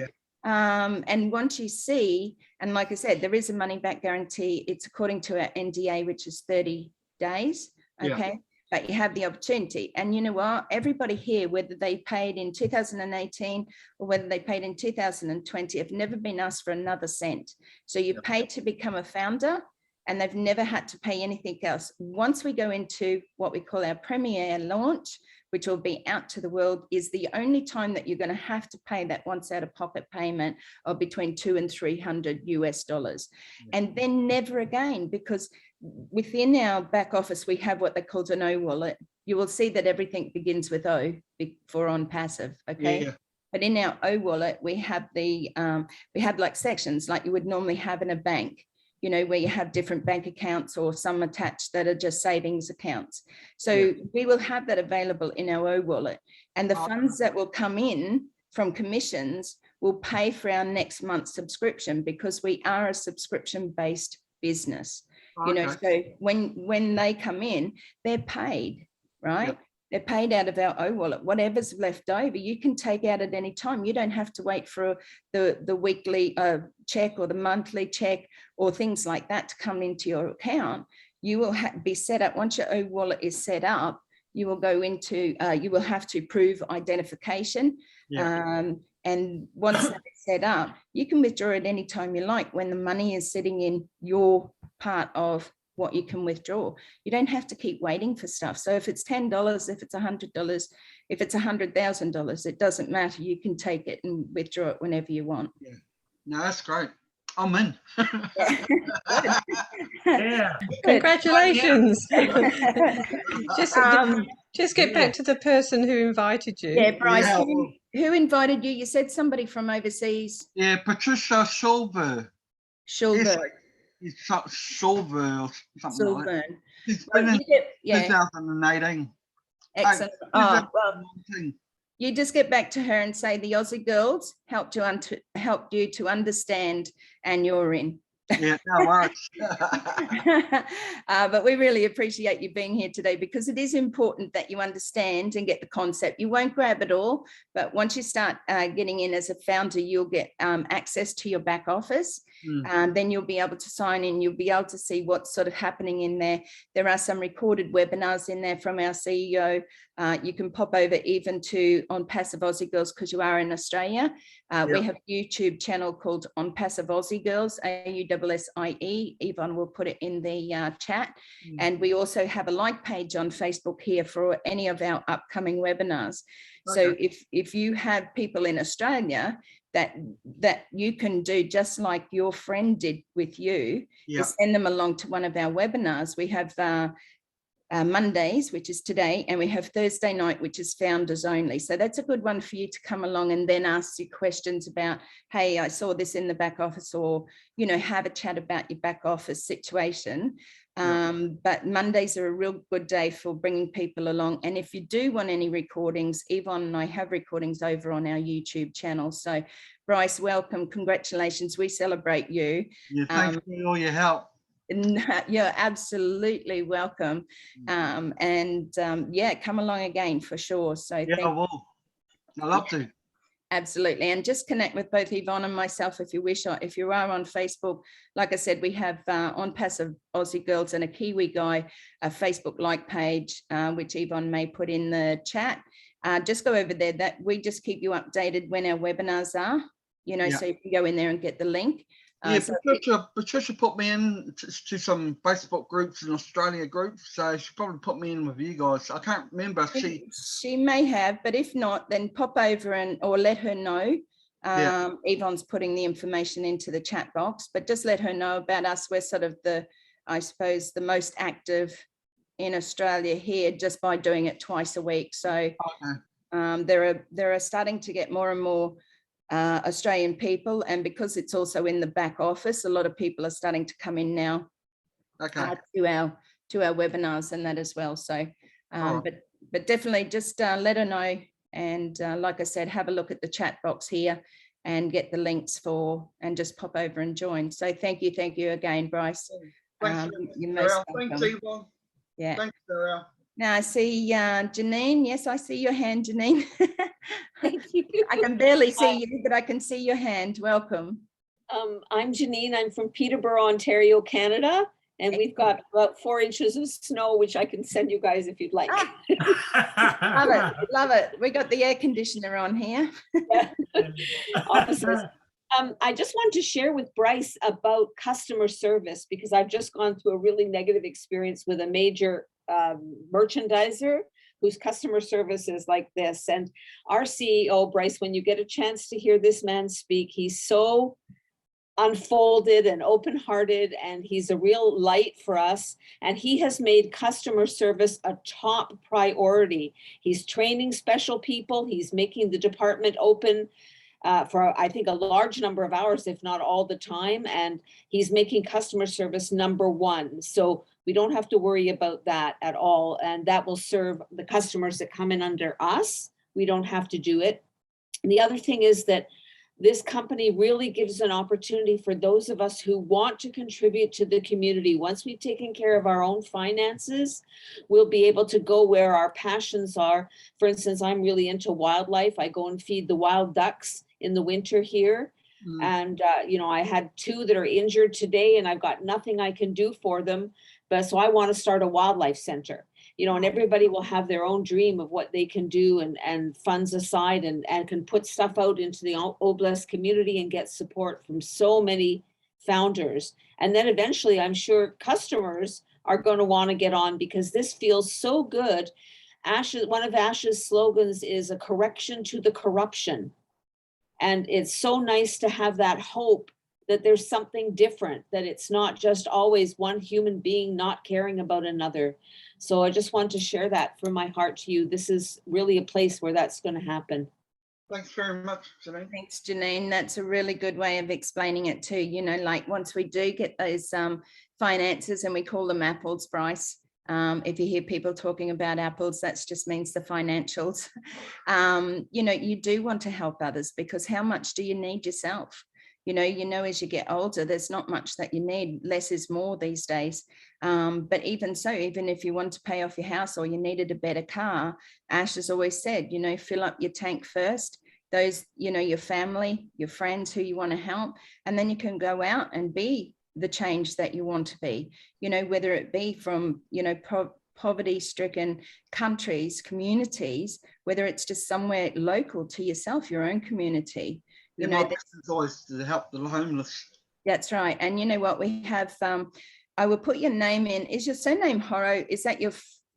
And once you see, and like I said, there is a money back guarantee. It's according to our NDA, which is 30 days. Okay. But you have the opportunity. And you know what? Everybody here, whether they paid in 2018 or whether they paid in 2020, have never been asked for another cent. So you pay to become a founder, and they've never had to pay anything else. Once we go into what we call our premiere launch, which will be out to the world, is the only time that you're going to have to pay that once out of pocket payment of between $200 and $300 US. And then never again, because within our back office, we have what they call an O wallet. You will see that everything begins with O for OnPassive. Okay. But in our O wallet, we have we have like sections like you would normally have in a bank, you know, where you have different bank accounts, or some attached that are just savings accounts. So we will have that available in our O wallet, and the funds that will come in from commissions will pay for our next month's subscription, because we are a subscription-based business. You know, so when they come in, they're paid, right? They're paid out of our O wallet. Whatever's left over, you can take out at any time. You don't have to wait for the weekly check or the monthly check or things like that to come into your account. You will be set up. Once your O wallet is set up, you will go into, you will have to prove identification. And once that is set up, you can withdraw at any time you like, when the money is sitting in your part of what you can withdraw. You don't have to keep waiting for stuff. So if it's $10, if it's $100, if it's $100,000, it doesn't matter. You can take it and withdraw it whenever you want. No, that's great. I'm in. Congratulations. Just get back to the person who invited you. Yeah, Bryce, who invited you? You said somebody from overseas. Yeah, Patricia Silver. Silver or something like that. She's been in 2018. Excellent. Well, you just get back to her and say the Aussie girls helped you to understand, and you're in. Yeah, no worries. But we really appreciate you being here today, because it is important that you understand and get the concept. You won't grab it all, but once you start getting in as a founder, you'll get access to your back office. Then you'll be able to sign in. You'll be able to see what's sort of happening in there. There are some recorded webinars in there from our CEO. You can pop over even to OnpassiveAussieGirls, because you are in Australia. We have a YouTube channel called OnpassiveAussieGirls, AUSSIE. Yvonne will put it in the chat. And we also have a like page on Facebook here for any of our upcoming webinars. So if you have people in Australia that you can do just like your friend did with you, is send them along to one of our webinars. We have Mondays, which is today, and we have Thursday night, which is founders only. So that's a good one for you to come along and then ask you questions about, hey, I saw this in the back office, or, you know, have a chat about your back office situation. But Mondays are a real good day for bringing people along. And if you do want any recordings, Yvonne and I have recordings over on our YouTube channel. So Bryce, welcome. Congratulations. We celebrate you. Thanks for all your help. You're absolutely welcome. Yeah, come along again for sure. So I will. I'd love to. Absolutely. And just connect with both Yvonne and myself if you wish, or if you are on Facebook. Like I said, we have Onpassive Aussie Girls and a Kiwi guy, a Facebook like page, which Yvonne may put in the chat. Just go over there. That we just keep you updated when our webinars are, you know, so you can go in there and get the link. Yeah, So Patricia put me in to some Facebook groups and Australia groups, so she probably put me in with you guys. I can't remember. she may have, but if not, then pop over or let her know. Yvonne's putting the information into the chat box, but just let her know about us. We're sort of I suppose, the most active in Australia here just by doing it twice a week. So there are starting to get more and more Australian people, and because it's also in the back office, a lot of people are starting to come in now to our webinars and that as well. So but definitely just let her know, and like I said, have a look at the chat box here and get the links and just pop over and join. So thank you again, Bryce. Thanks, you're most welcome. Thanks, Yvonne. Yeah. Thanks, Narelle. Now I see Janine. Yes, I see your hand, Janine. Thank you. I can barely see you, but I can see your hand. Welcome. I'm Janine. I'm from Peterborough, Ontario, Canada. And we've got about 4 inches of snow, which I can send you guys if you'd like. Love it. Love it. We got the air conditioner on here. Officers. I just want to share with Bryce about customer service, because I've just gone through a really negative experience with a major merchandiser whose customer service is like this. And our CEO, Bryce, when you get a chance to hear this man speak, he's so unfolded and open-hearted, and he's a real light for us. And he has made customer service a top priority. He's training special people. He's making the department open for, I think, a large number of hours, if not all the time. And he's making customer service #1. So we don't have to worry about that at all. And that will serve the customers that come in under us. We don't have to do it. And the other thing is that this company really gives an opportunity for those of us who want to contribute to the community. Once we've taken care of our own finances, we'll be able to go where our passions are. For instance, I'm really into wildlife. I go and feed the wild ducks in the winter here. And, I had 2 that are injured today, and I've got nothing I can do for them. But so I want to start a wildlife center. And everybody will have their own dream of what they can do, and funds aside, and can put stuff out into the Oblast community and get support from so many founders. And then eventually, I'm sure customers are going to want to get on, because this feels so good. One of Ash's slogans is a correction to the corruption. And it's so nice to have that hope that there's something different, that it's not just always one human being not caring about another. So I just want to share that from my heart to you. This is really a place where that's going to happen. Thanks very much, Janine. Thanks, Janine. That's a really good way of explaining it too. Like once we do get those finances, and we call them apples, Bryce. If you hear people talking about apples, that just means the financials. You do want to help others, because how much do you need yourself? As you get older, there's not much that you need. Less is more these days. But even so, even if you want to pay off your house, or you needed a better car, Ash has always said, fill up your tank first. Those, your family, your friends who you want to help, and then you can go out and be the change that you want to be, whether it be from, poverty-stricken countries, communities, whether it's just somewhere local to yourself, your own community. It's always to help the homeless. That's right. And you know what, we have, I will put your name in. Is your surname Horo? Is that your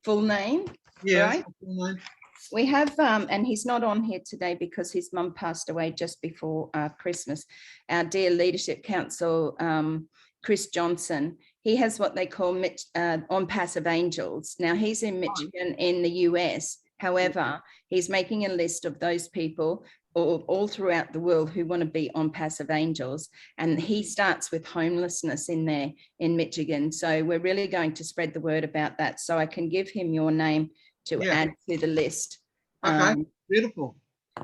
full name? Yeah. Right? Full name. We have, and he's not on here today because his mum passed away just before Christmas. Our dear Leadership Council, Chris Johnson, he has what they call Onpassive Angels. Now he's in Michigan in the US. However, he's making a list of those people all throughout the world who want to be Onpassive Angels. And he starts with homelessness in there in Michigan. So we're really going to spread the word about that. So I can give him your name to add to the list. Okay, beautiful.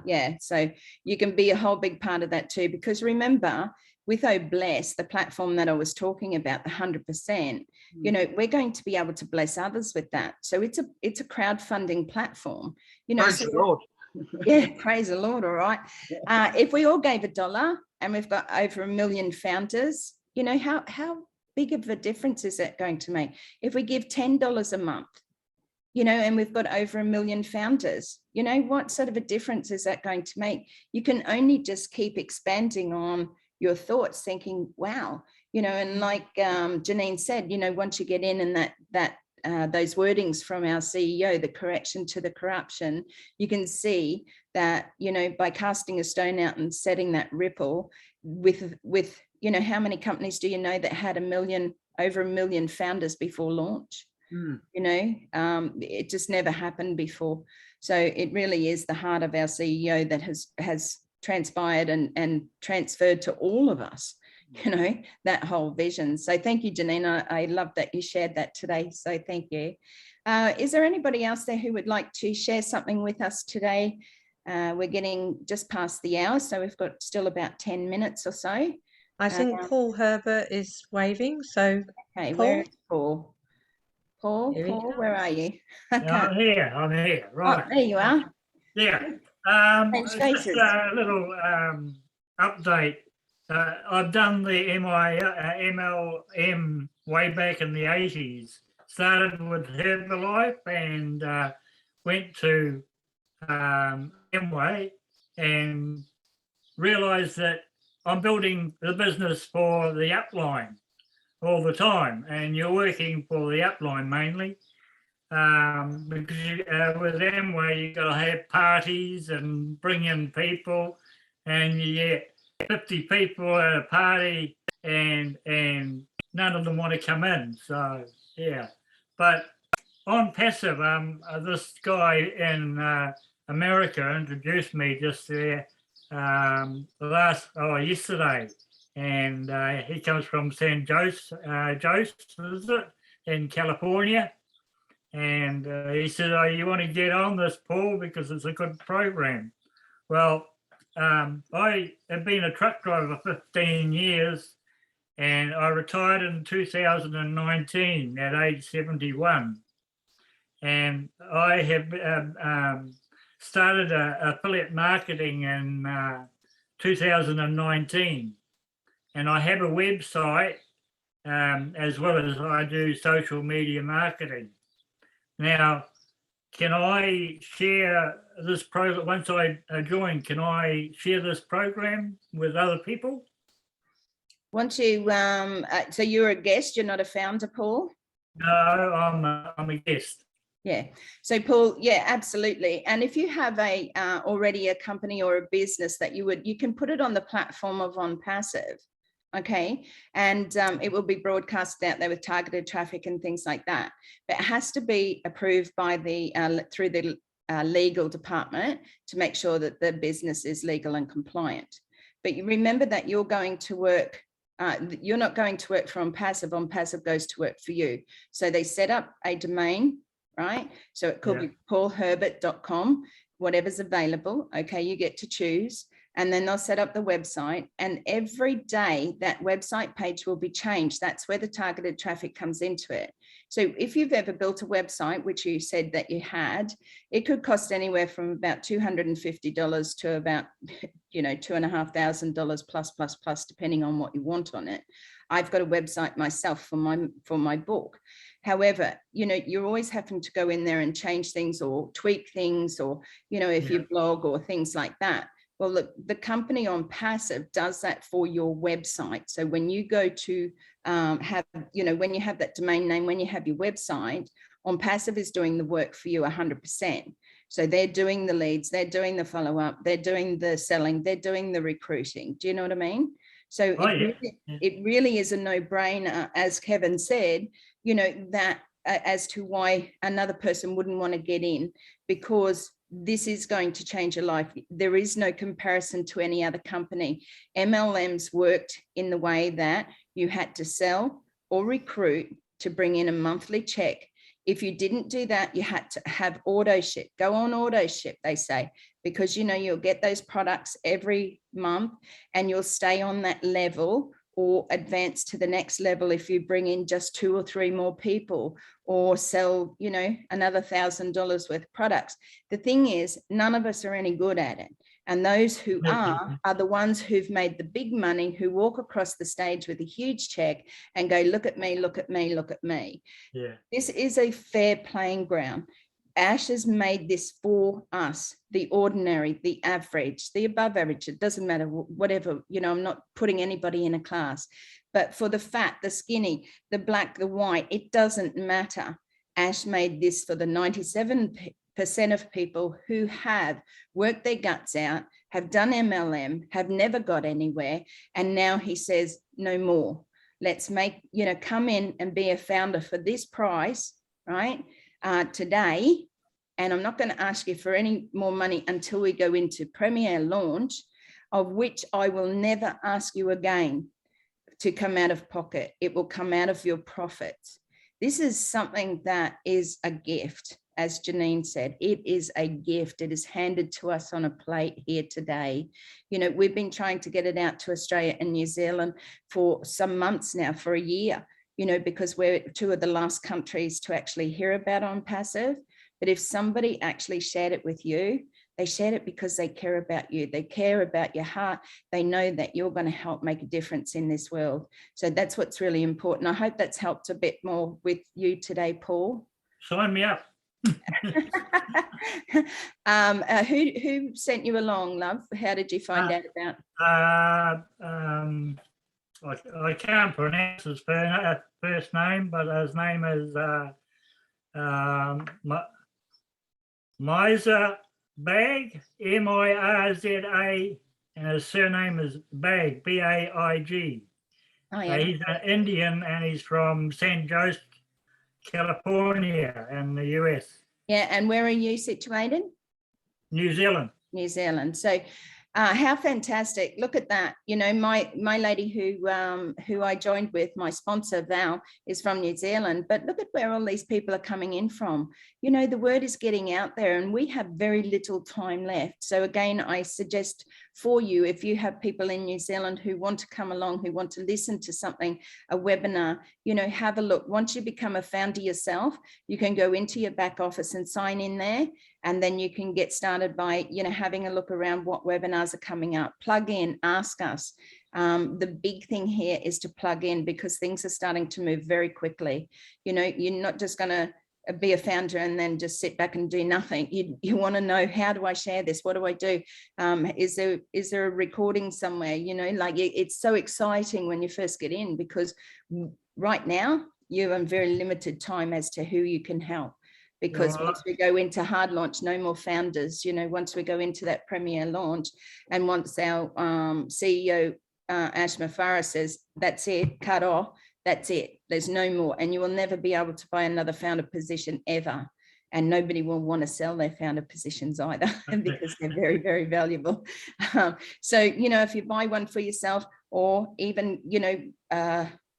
Yeah, so you can be a whole big part of that too, because remember, with Bless, the platform that I was talking about, the 100%, we're going to be able to bless others with that. So it's a crowdfunding platform. Praise the Lord. Yeah, praise the Lord. All right. If we all gave $1, and we've got over 1 million founders, how big of a difference is that going to make? If we give $10 a month, and we've got over 1 million founders, what sort of a difference is that going to make? You can only just keep expanding on your thoughts thinking, wow, you know, and like Janine said, you know, once you get in and those wordings from our CEO, the correction to the corruption, you can see that, you know, by casting a stone out and setting that ripple with, you know, how many companies do you know that had over 1 million founders before launch? You know, it just never happened before. So it really is the heart of our CEO that has transpired and transferred to all of us, you know, that whole vision. So thank you, Janine. I love that you shared that today. So thank you. Is there anybody else there who would like to share something with us today? We're getting just past the hour, so we've got still about 10 minutes or so. I think Paul Herbert is waving. So, Okay, Paul? where is Paul? Paul, Here he where are you? Yeah, I'm here, right. Oh, there you are. Yeah. Change Just faces. a little update. I've done the MLM way back in the 80s. Started with Herbalife and went to Amway and realised that I'm building the business for the upline all the time, and you're working for the upline mainly. Because with Amway, you got to have parties and bring in people, and you get 50 people at a party, and none of them want to come in. So yeah, but OnPassive, this guy in America introduced me just there yesterday, and he comes from San Jose, is it, in California. And he said, "Oh, you want to get on this, Paul, because it's a good program." Well, I have been a truck driver for 15 years, and I retired in 2019 at age 71. And I have started affiliate marketing in 2019. And I have a website as well as I do social media marketing. Now, can I share this program? Once I join, can I share this program with other people? Want to, so you're a guest, you're not a founder, Paul? No, I'm a guest. Yeah. So Paul, yeah, absolutely. And if you have a already a company or a business that you can put it on the platform of OnPassive. Okay, and it will be broadcast out there with targeted traffic and things like that. But it has to be approved by the through the legal department to make sure that the business is legal and compliant. But you remember that you're going to work. You're not going to work for OnPassive. OnPassive goes to work for you. So they set up a domain, right? So it could be paulherbert.com, whatever's available. Okay, you get to choose. And then they'll set up the website, and every day that website page will be changed. That's where the targeted traffic comes into it. So if you've ever built a website, which you said that you had, it could cost anywhere from about $250 to about, you know, $2,500 plus, depending on what you want on it. I've got a website myself for my book. However, you know, you're always having to go in there and change things or tweak things, or, you know, if you blog or things like that. Well, look, the company OnPassive does that for your website. So when you go to have, you know, when you have that domain name, when you have your website, OnPassive is doing the work for you 100%. So they're doing the leads, they're doing the follow-up, they're doing the selling, they're doing the recruiting. Do you know what I mean? So it really is a no-brainer, as Kevin said, you know, that as to why another person wouldn't want to get in, because this is going to change your life. There is no comparison to any other company. MLMs worked in the way that you had to sell or recruit to bring in a monthly check. If you didn't do that, you had to have auto ship. Go on auto ship, they say, because, you know, you'll get those products every month and you'll stay on that level or advance to the next level if you bring in just 2 or 3 more people or sell, you know, another $1,000 worth of products. The thing is, none of us are any good at it. And those who are the ones who've made the big money, who walk across the stage with a huge check and go, look at me, look at me, look at me. Yeah. This is a fair playing ground. Ash has made this for us, the ordinary, the average, the above average. It doesn't matter, whatever, you know, I'm not putting anybody in a class, but for the fat, the skinny, the black, the white, it doesn't matter. Ash made this for the 97% of people who have worked their guts out, have done MLM, have never got anywhere. And now he says, no more. Let's make, you know, come in and be a founder for this price, right? Today, and I'm not going to ask you for any more money until we go into Premier launch, of which I will never ask you again to come out of pocket. It will come out of your profits. This is something that is a gift, as Janine said. It is a gift. It is handed to us on a plate here today. You know, we've been trying to get it out to Australia and New Zealand for some months now, for a year, you know, because we're two of the last countries to actually hear about OnPassive. But if somebody actually shared it with you, they shared it because they care about you. They care about your heart. They know that you're going to help make a difference in this world. So that's what's really important. I hope that's helped a bit more with you today, Paul. Sign me up. Who sent you along, love? How did you find out about? I can't pronounce his first name, but his name is Miza Bag, M-I-R-Z-A, and his surname is Bag, B-A-I-G. Oh, yeah. He's an Indian and he's from San Jose, California in the US. Yeah, and where are you situated? New Zealand. New Zealand. So how fantastic. Look at that. You know, my lady who I joined with, my sponsor Val, is from New Zealand, but look at where all these people are coming in from. You know, the word is getting out there and we have very little time left. So again, I suggest for you, if you have people in New Zealand who want to come along, who want to listen to something, a webinar, you know, have a look. Once you become a founder yourself, you can go into your back office and sign in there. And then you can get started by, you know, having a look around what webinars are coming up. Plug in, ask us. The big thing here is to plug in because things are starting to move very quickly. You know, you're not just going to be a founder and then just sit back and do nothing. You want to know, how do I share this? What do I do? Is there a recording somewhere? You know, like it's so exciting when you first get in, because right now you have very limited time as to who you can help. Because once we go into hard launch, no more founders, you know, once we go into that premier launch, and once our CEO, Ash Mafara, says, that's it, cut off, that's it, there's no more. And you will never be able to buy another founder position ever. And nobody will want to sell their founder positions either because they're very, very valuable. So, you know, if you buy one for yourself, or even, you know,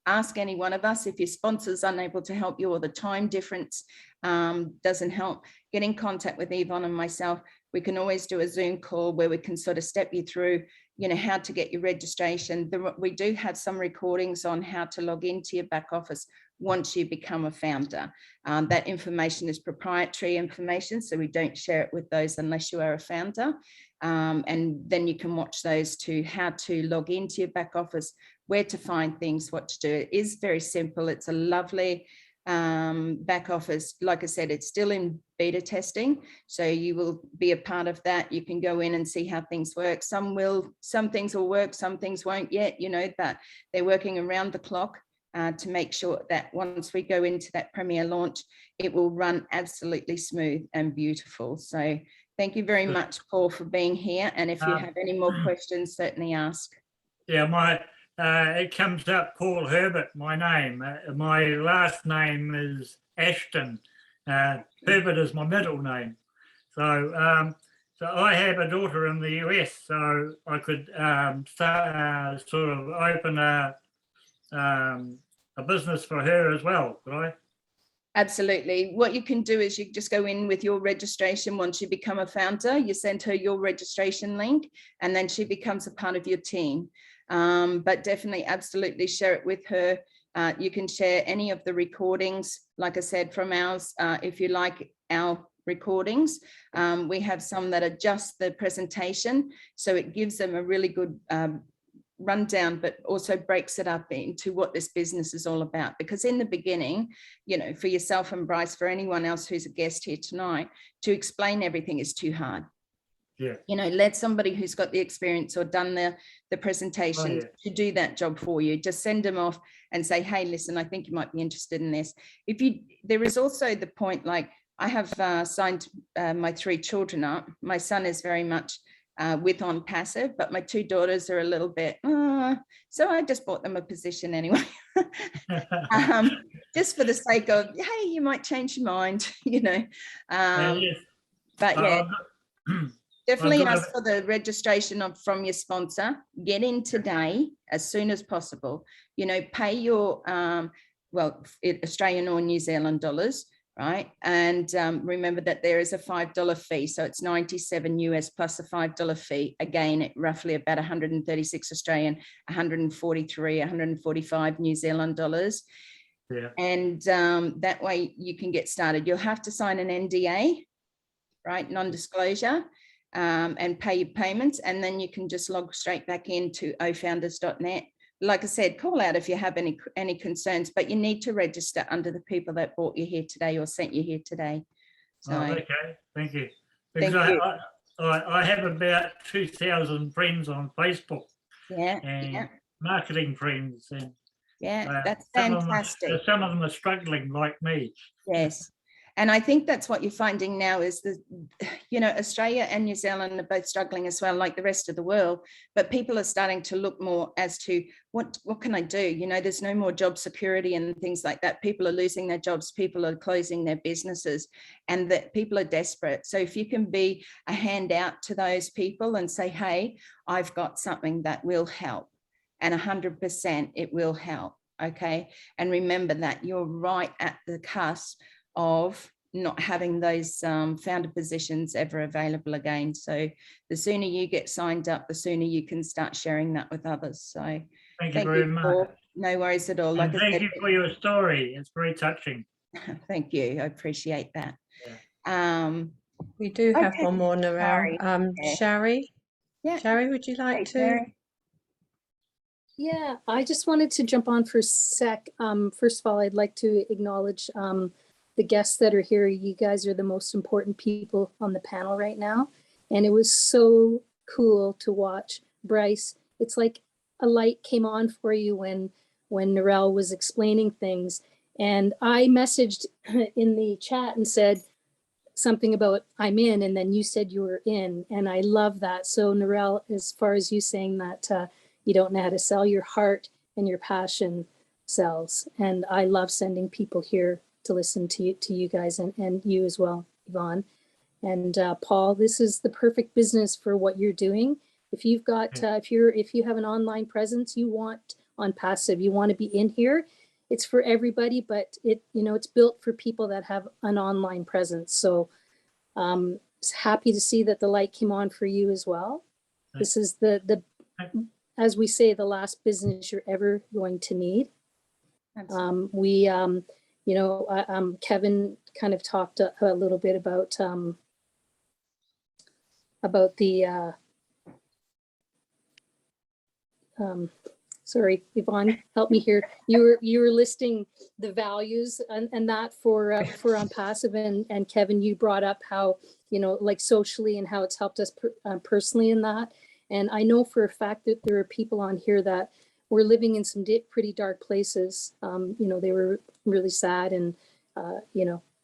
ask any one of us. If your sponsor's unable to help you, or the time difference doesn't help, get in contact with Yvonne and myself. We can always do a Zoom call where we can sort of step you through, you know, how to get your registration. We do have some recordings on how to log into your back office once you become a founder. That information is proprietary information, so we don't share it with those unless you are a founder. And then you can watch those to how to log into your back office, where to find things, what to do. It is very simple. It's a lovely back office. Like I said, it's still in beta testing, so you will be a part of that. You can go in and see how things work. Some things will work, some things won't yet, you know, but they're working around the clock to make sure that once we go into that premier launch, it will run absolutely smooth and beautiful. So thank you very much, Paul, for being here. And if you have any more questions, certainly ask. Yeah, it comes up Paul Herbert, my name. My last name is Ashton. Herbert is my middle name. So so I have a daughter in the US, so I could start, sort of open a business for her as well, could I? Absolutely. What you can do is you just go in with your registration. Once you become a founder, you send her your registration link, and then she becomes a part of your team. But definitely, absolutely share it with her. You can share any of the recordings, like I said, from ours. If you like our recordings, we have some that are just the presentation, so it gives them a really good rundown, but also breaks it up into what this business is all about. Because in the beginning, you know, for yourself and Bryce, for anyone else who's a guest here tonight, to explain everything is too hard. Yeah. You know, let somebody who's got the experience or done the presentation to do that job for you. Just send them off and say, hey, listen, I think you might be interested in this. There is also the point, like I have signed my 3 children up. My son is very much with OnPassive, but my 2 daughters are a little bit, so I just bought them a position anyway. Just for the sake of, hey, you might change your mind, you know. But yeah, definitely ask for the registration from your sponsor. Get in today as soon as possible. You know, pay your, Australian or New Zealand dollars, right? And remember that there is a $5 fee. So it's 97 US plus a $5 fee. Again, roughly about 136 Australian, 143, 145 New Zealand dollars. Yeah. And that way you can get started. You'll have to sign an NDA, right? Non-disclosure, and pay your payments. And then you can just log straight back into ofounders.net. Like I said, call out if you have any concerns, but you need to register under the people that brought you here today or sent you here today. So, okay, thank you. Because I have about 2,000 friends on Facebook. And marketing friends. And that's fantastic. Some of them are struggling like me. Yes. And I think that's what you're finding now is you know, Australia and New Zealand are both struggling as well, like the rest of the world, but people are starting to look more as to what can I do? You know, there's no more job security and things like that. People are losing their jobs, people are closing their businesses, and that people are desperate. So if you can be a handout to those people and say, hey, I've got something that will help, and 100% it will help. Okay. And remember that you're right at the cusp of not having those founder positions ever available again. So the sooner you get signed up, the sooner you can start sharing that with others. So thank you very much. No worries at all. Like thank you for your story. It's very touching. Thank you. I appreciate that. We do have one more, Narelle. Shari. Shari, would you like to? Yeah, I just wanted to jump on for a sec. First of all, I'd like to acknowledge the guests that are here. You guys are the most important people on the panel right now. And it was so cool to watch. Bryce, it's like a light came on for you when Narelle was explaining things. And I messaged in the chat and said something about I'm in, and then you said you were in. And I love that. So Narelle, as far as you saying that you don't know how to sell, your heart and your passion sells. And I love sending people here to listen to you guys and you as well, Yvonne. And Paul, this is the perfect business for what you're doing. If you've got, if you have an online presence, you want OnPassive, you want to be in here. It's for everybody, but it's built for people that have an online presence. So happy to see that the light came on for you as well. This is the as we say, the last business you're ever going to need. Kevin kind of talked a little bit about the sorry, Yvonne, help me here. You were listing the values and that for OnPassive, and Kevin, you brought up how, like socially and how it's helped us personally in that. And I know for a fact that there are people on here that were living in some pretty dark places. They were really sad and,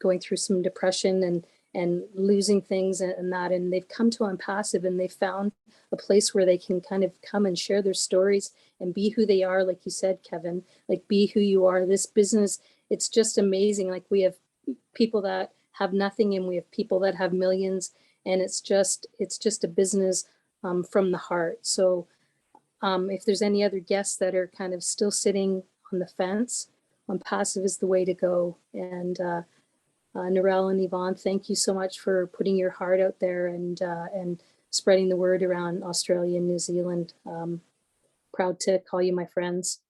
going through some depression and losing things and that. And they've come to OnPassive and they found a place where they can kind of come and share their stories and be who they are. Like you said, Kevin, like be who you are. This business, it's just amazing. Like we have people that have nothing and we have people that have millions, and it's just a business from the heart. So if there's any other guests that are kind of still sitting on the fence, OnPassive is the way to go. And Narelle and Yvonne, thank you so much for putting your heart out there and spreading the word around Australia and New Zealand. Proud to call you my friends.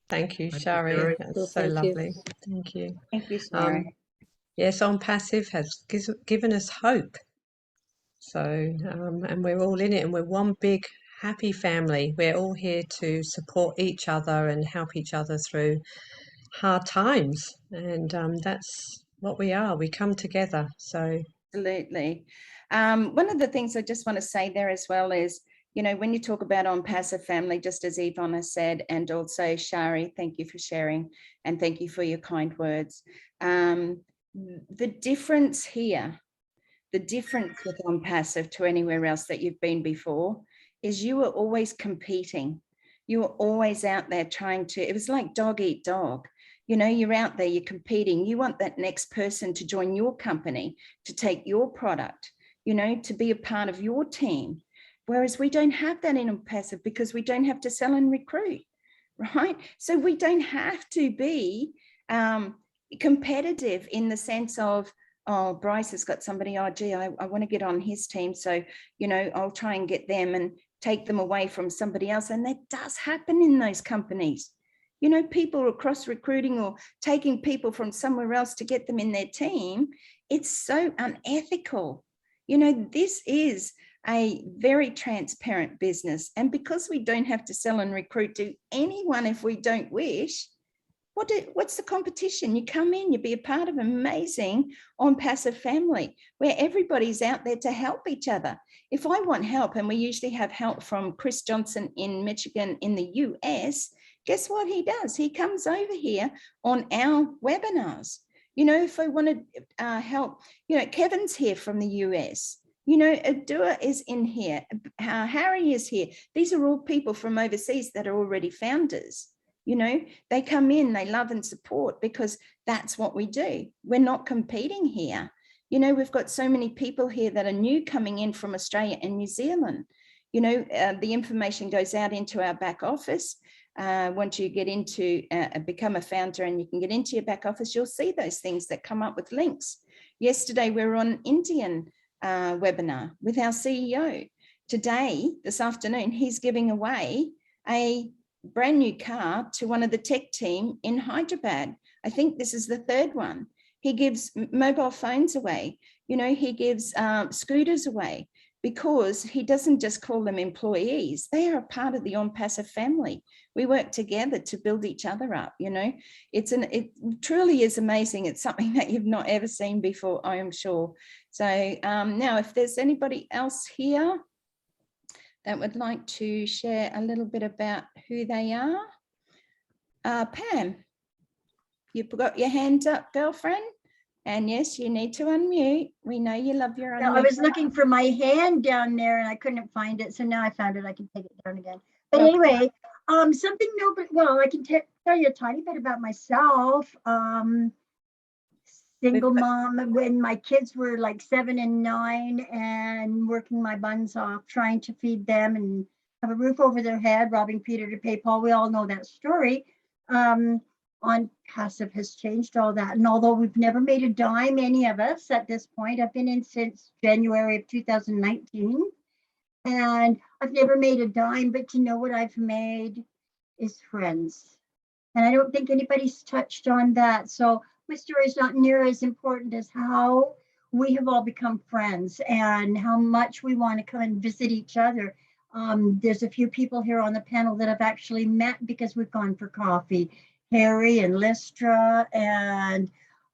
Thank you, Shari. That's so lovely. Thank you. Thank you, Shari. Yes, OnPassive has given us hope. So, and we're all in it, and we're one big happy family. We're all here to support each other and help each other through hard times. And that's what we are. We come together. So Absolutely. One of the things I just want to say there as well is, when you talk about OnPassive family, just as Yvonne has said, and also Shari, thank you for sharing and thank you for your kind words. The difference here, the difference with OnPassive to anywhere else that you've been before is you were always competing. You were always out there trying to, it was like dog eat dog. You're out there, you're competing. You want that next person to join your company, to take your product, to be a part of your team. Whereas we don't have that in OnPassive because we don't have to sell and recruit, right? So we don't have to be competitive in the sense of, oh, Bryce has got somebody, oh, gee, I want to get on his team. So, I'll try and get them and take them away from somebody else. And that does happen in those companies. People are cross recruiting or taking people from somewhere else to get them in their team. It's so unethical. This is a very transparent business. And because we don't have to sell and recruit to anyone if we don't wish, what's the competition? You come in, you be a part of an amazing OnPassive family where everybody's out there to help each other. If I want help, and we usually have help from Chris Johnson in Michigan in the US, guess what he does? He comes over here on our webinars. If I want to help, Kevin's here from the US. Adua is in here. Harry is here. These are all people from overseas that are already founders. They come in, they love and support because that's what we do. We're not competing here. We've got so many people here that are new coming in from Australia and New Zealand. The information goes out into our back office. Once you get into become a founder and you can get into your back office, you'll see those things that come up with links. Yesterday, we were on an Indian webinar with our CEO. Today, this afternoon, he's giving away a brand new car to one of the tech team in Hyderabad. I think this is the third one. He gives mobile phones away. He gives scooters away because he doesn't just call them employees. They are a part of the OnPassive family. We work together to build each other up. It truly is amazing. It's something that you've not ever seen before, I am sure. So now if there's anybody else here that would like to share a little bit about who they are. Pam, you've got your hands up, girlfriend. And yes, you need to unmute. We know you love your unmute. I was looking for my hand down there and I couldn't find it. So now I found it. I can take it down again. But anyway, something nobody, well, I can tell you a tiny bit about myself. Single mom when my kids were like 7 and 9 and working my buns off, trying to feed them and have a roof over their head, robbing Peter to pay Paul. We all know that story. OnPassive has changed all that. And although we've never made a dime, any of us at this point, I've been in since January of 2019. And I've never made a dime, but you know what I've made is friends. And I don't think anybody's touched on that. So my story is not near as important as how we have all become friends and how much we want to come and visit each other. There's a few people here on the panel that I've actually met because we've gone for coffee. Harry and Lystra, and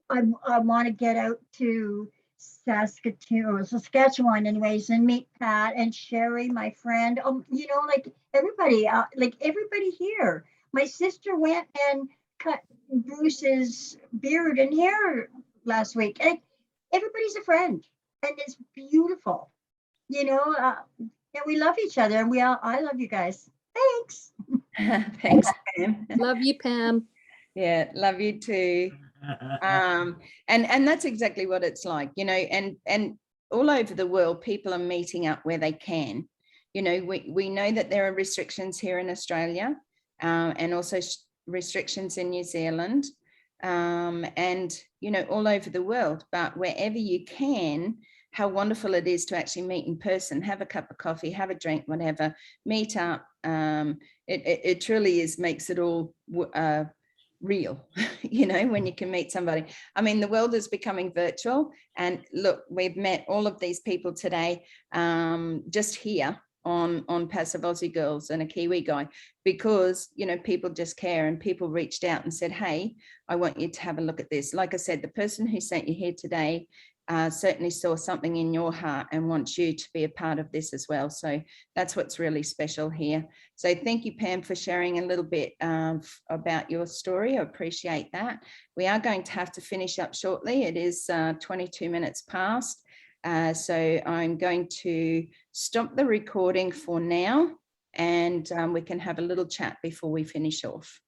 I want to get out to Saskatchewan anyways, and meet Pat and Sherry, my friend. Like everybody here. My sister went and cut Bruce's beard and hair last week. And everybody's a friend, and it's beautiful. And we love each other, and I love you guys. Thanks. Thanks, Pam. Love you, Pam. Yeah, love you too. And that's exactly what it's like, and all over the world, people are meeting up where they can. We know that there are restrictions here in Australia, and also restrictions in New Zealand, and all over the world, but wherever you can, how wonderful it is to actually meet in person, have a cup of coffee, have a drink, whatever, meet up. It truly makes it all real, when you can meet somebody. I mean, the world is becoming virtual, and look, we've met all of these people today, just here on Passive Aussie Girls and a Kiwi guy, because, you know, people just care, and people reached out and said, hey, I want you to have a look at this. Like I said, the person who sent you here today certainly saw something in your heart and wants you to be a part of this as well. So that's what's really special here. So thank you, Pam, for sharing a little bit about your story. I appreciate that. We are going to have to finish up shortly. It is 22 minutes past. So I'm going to stop the recording for now, and we can have a little chat before we finish off.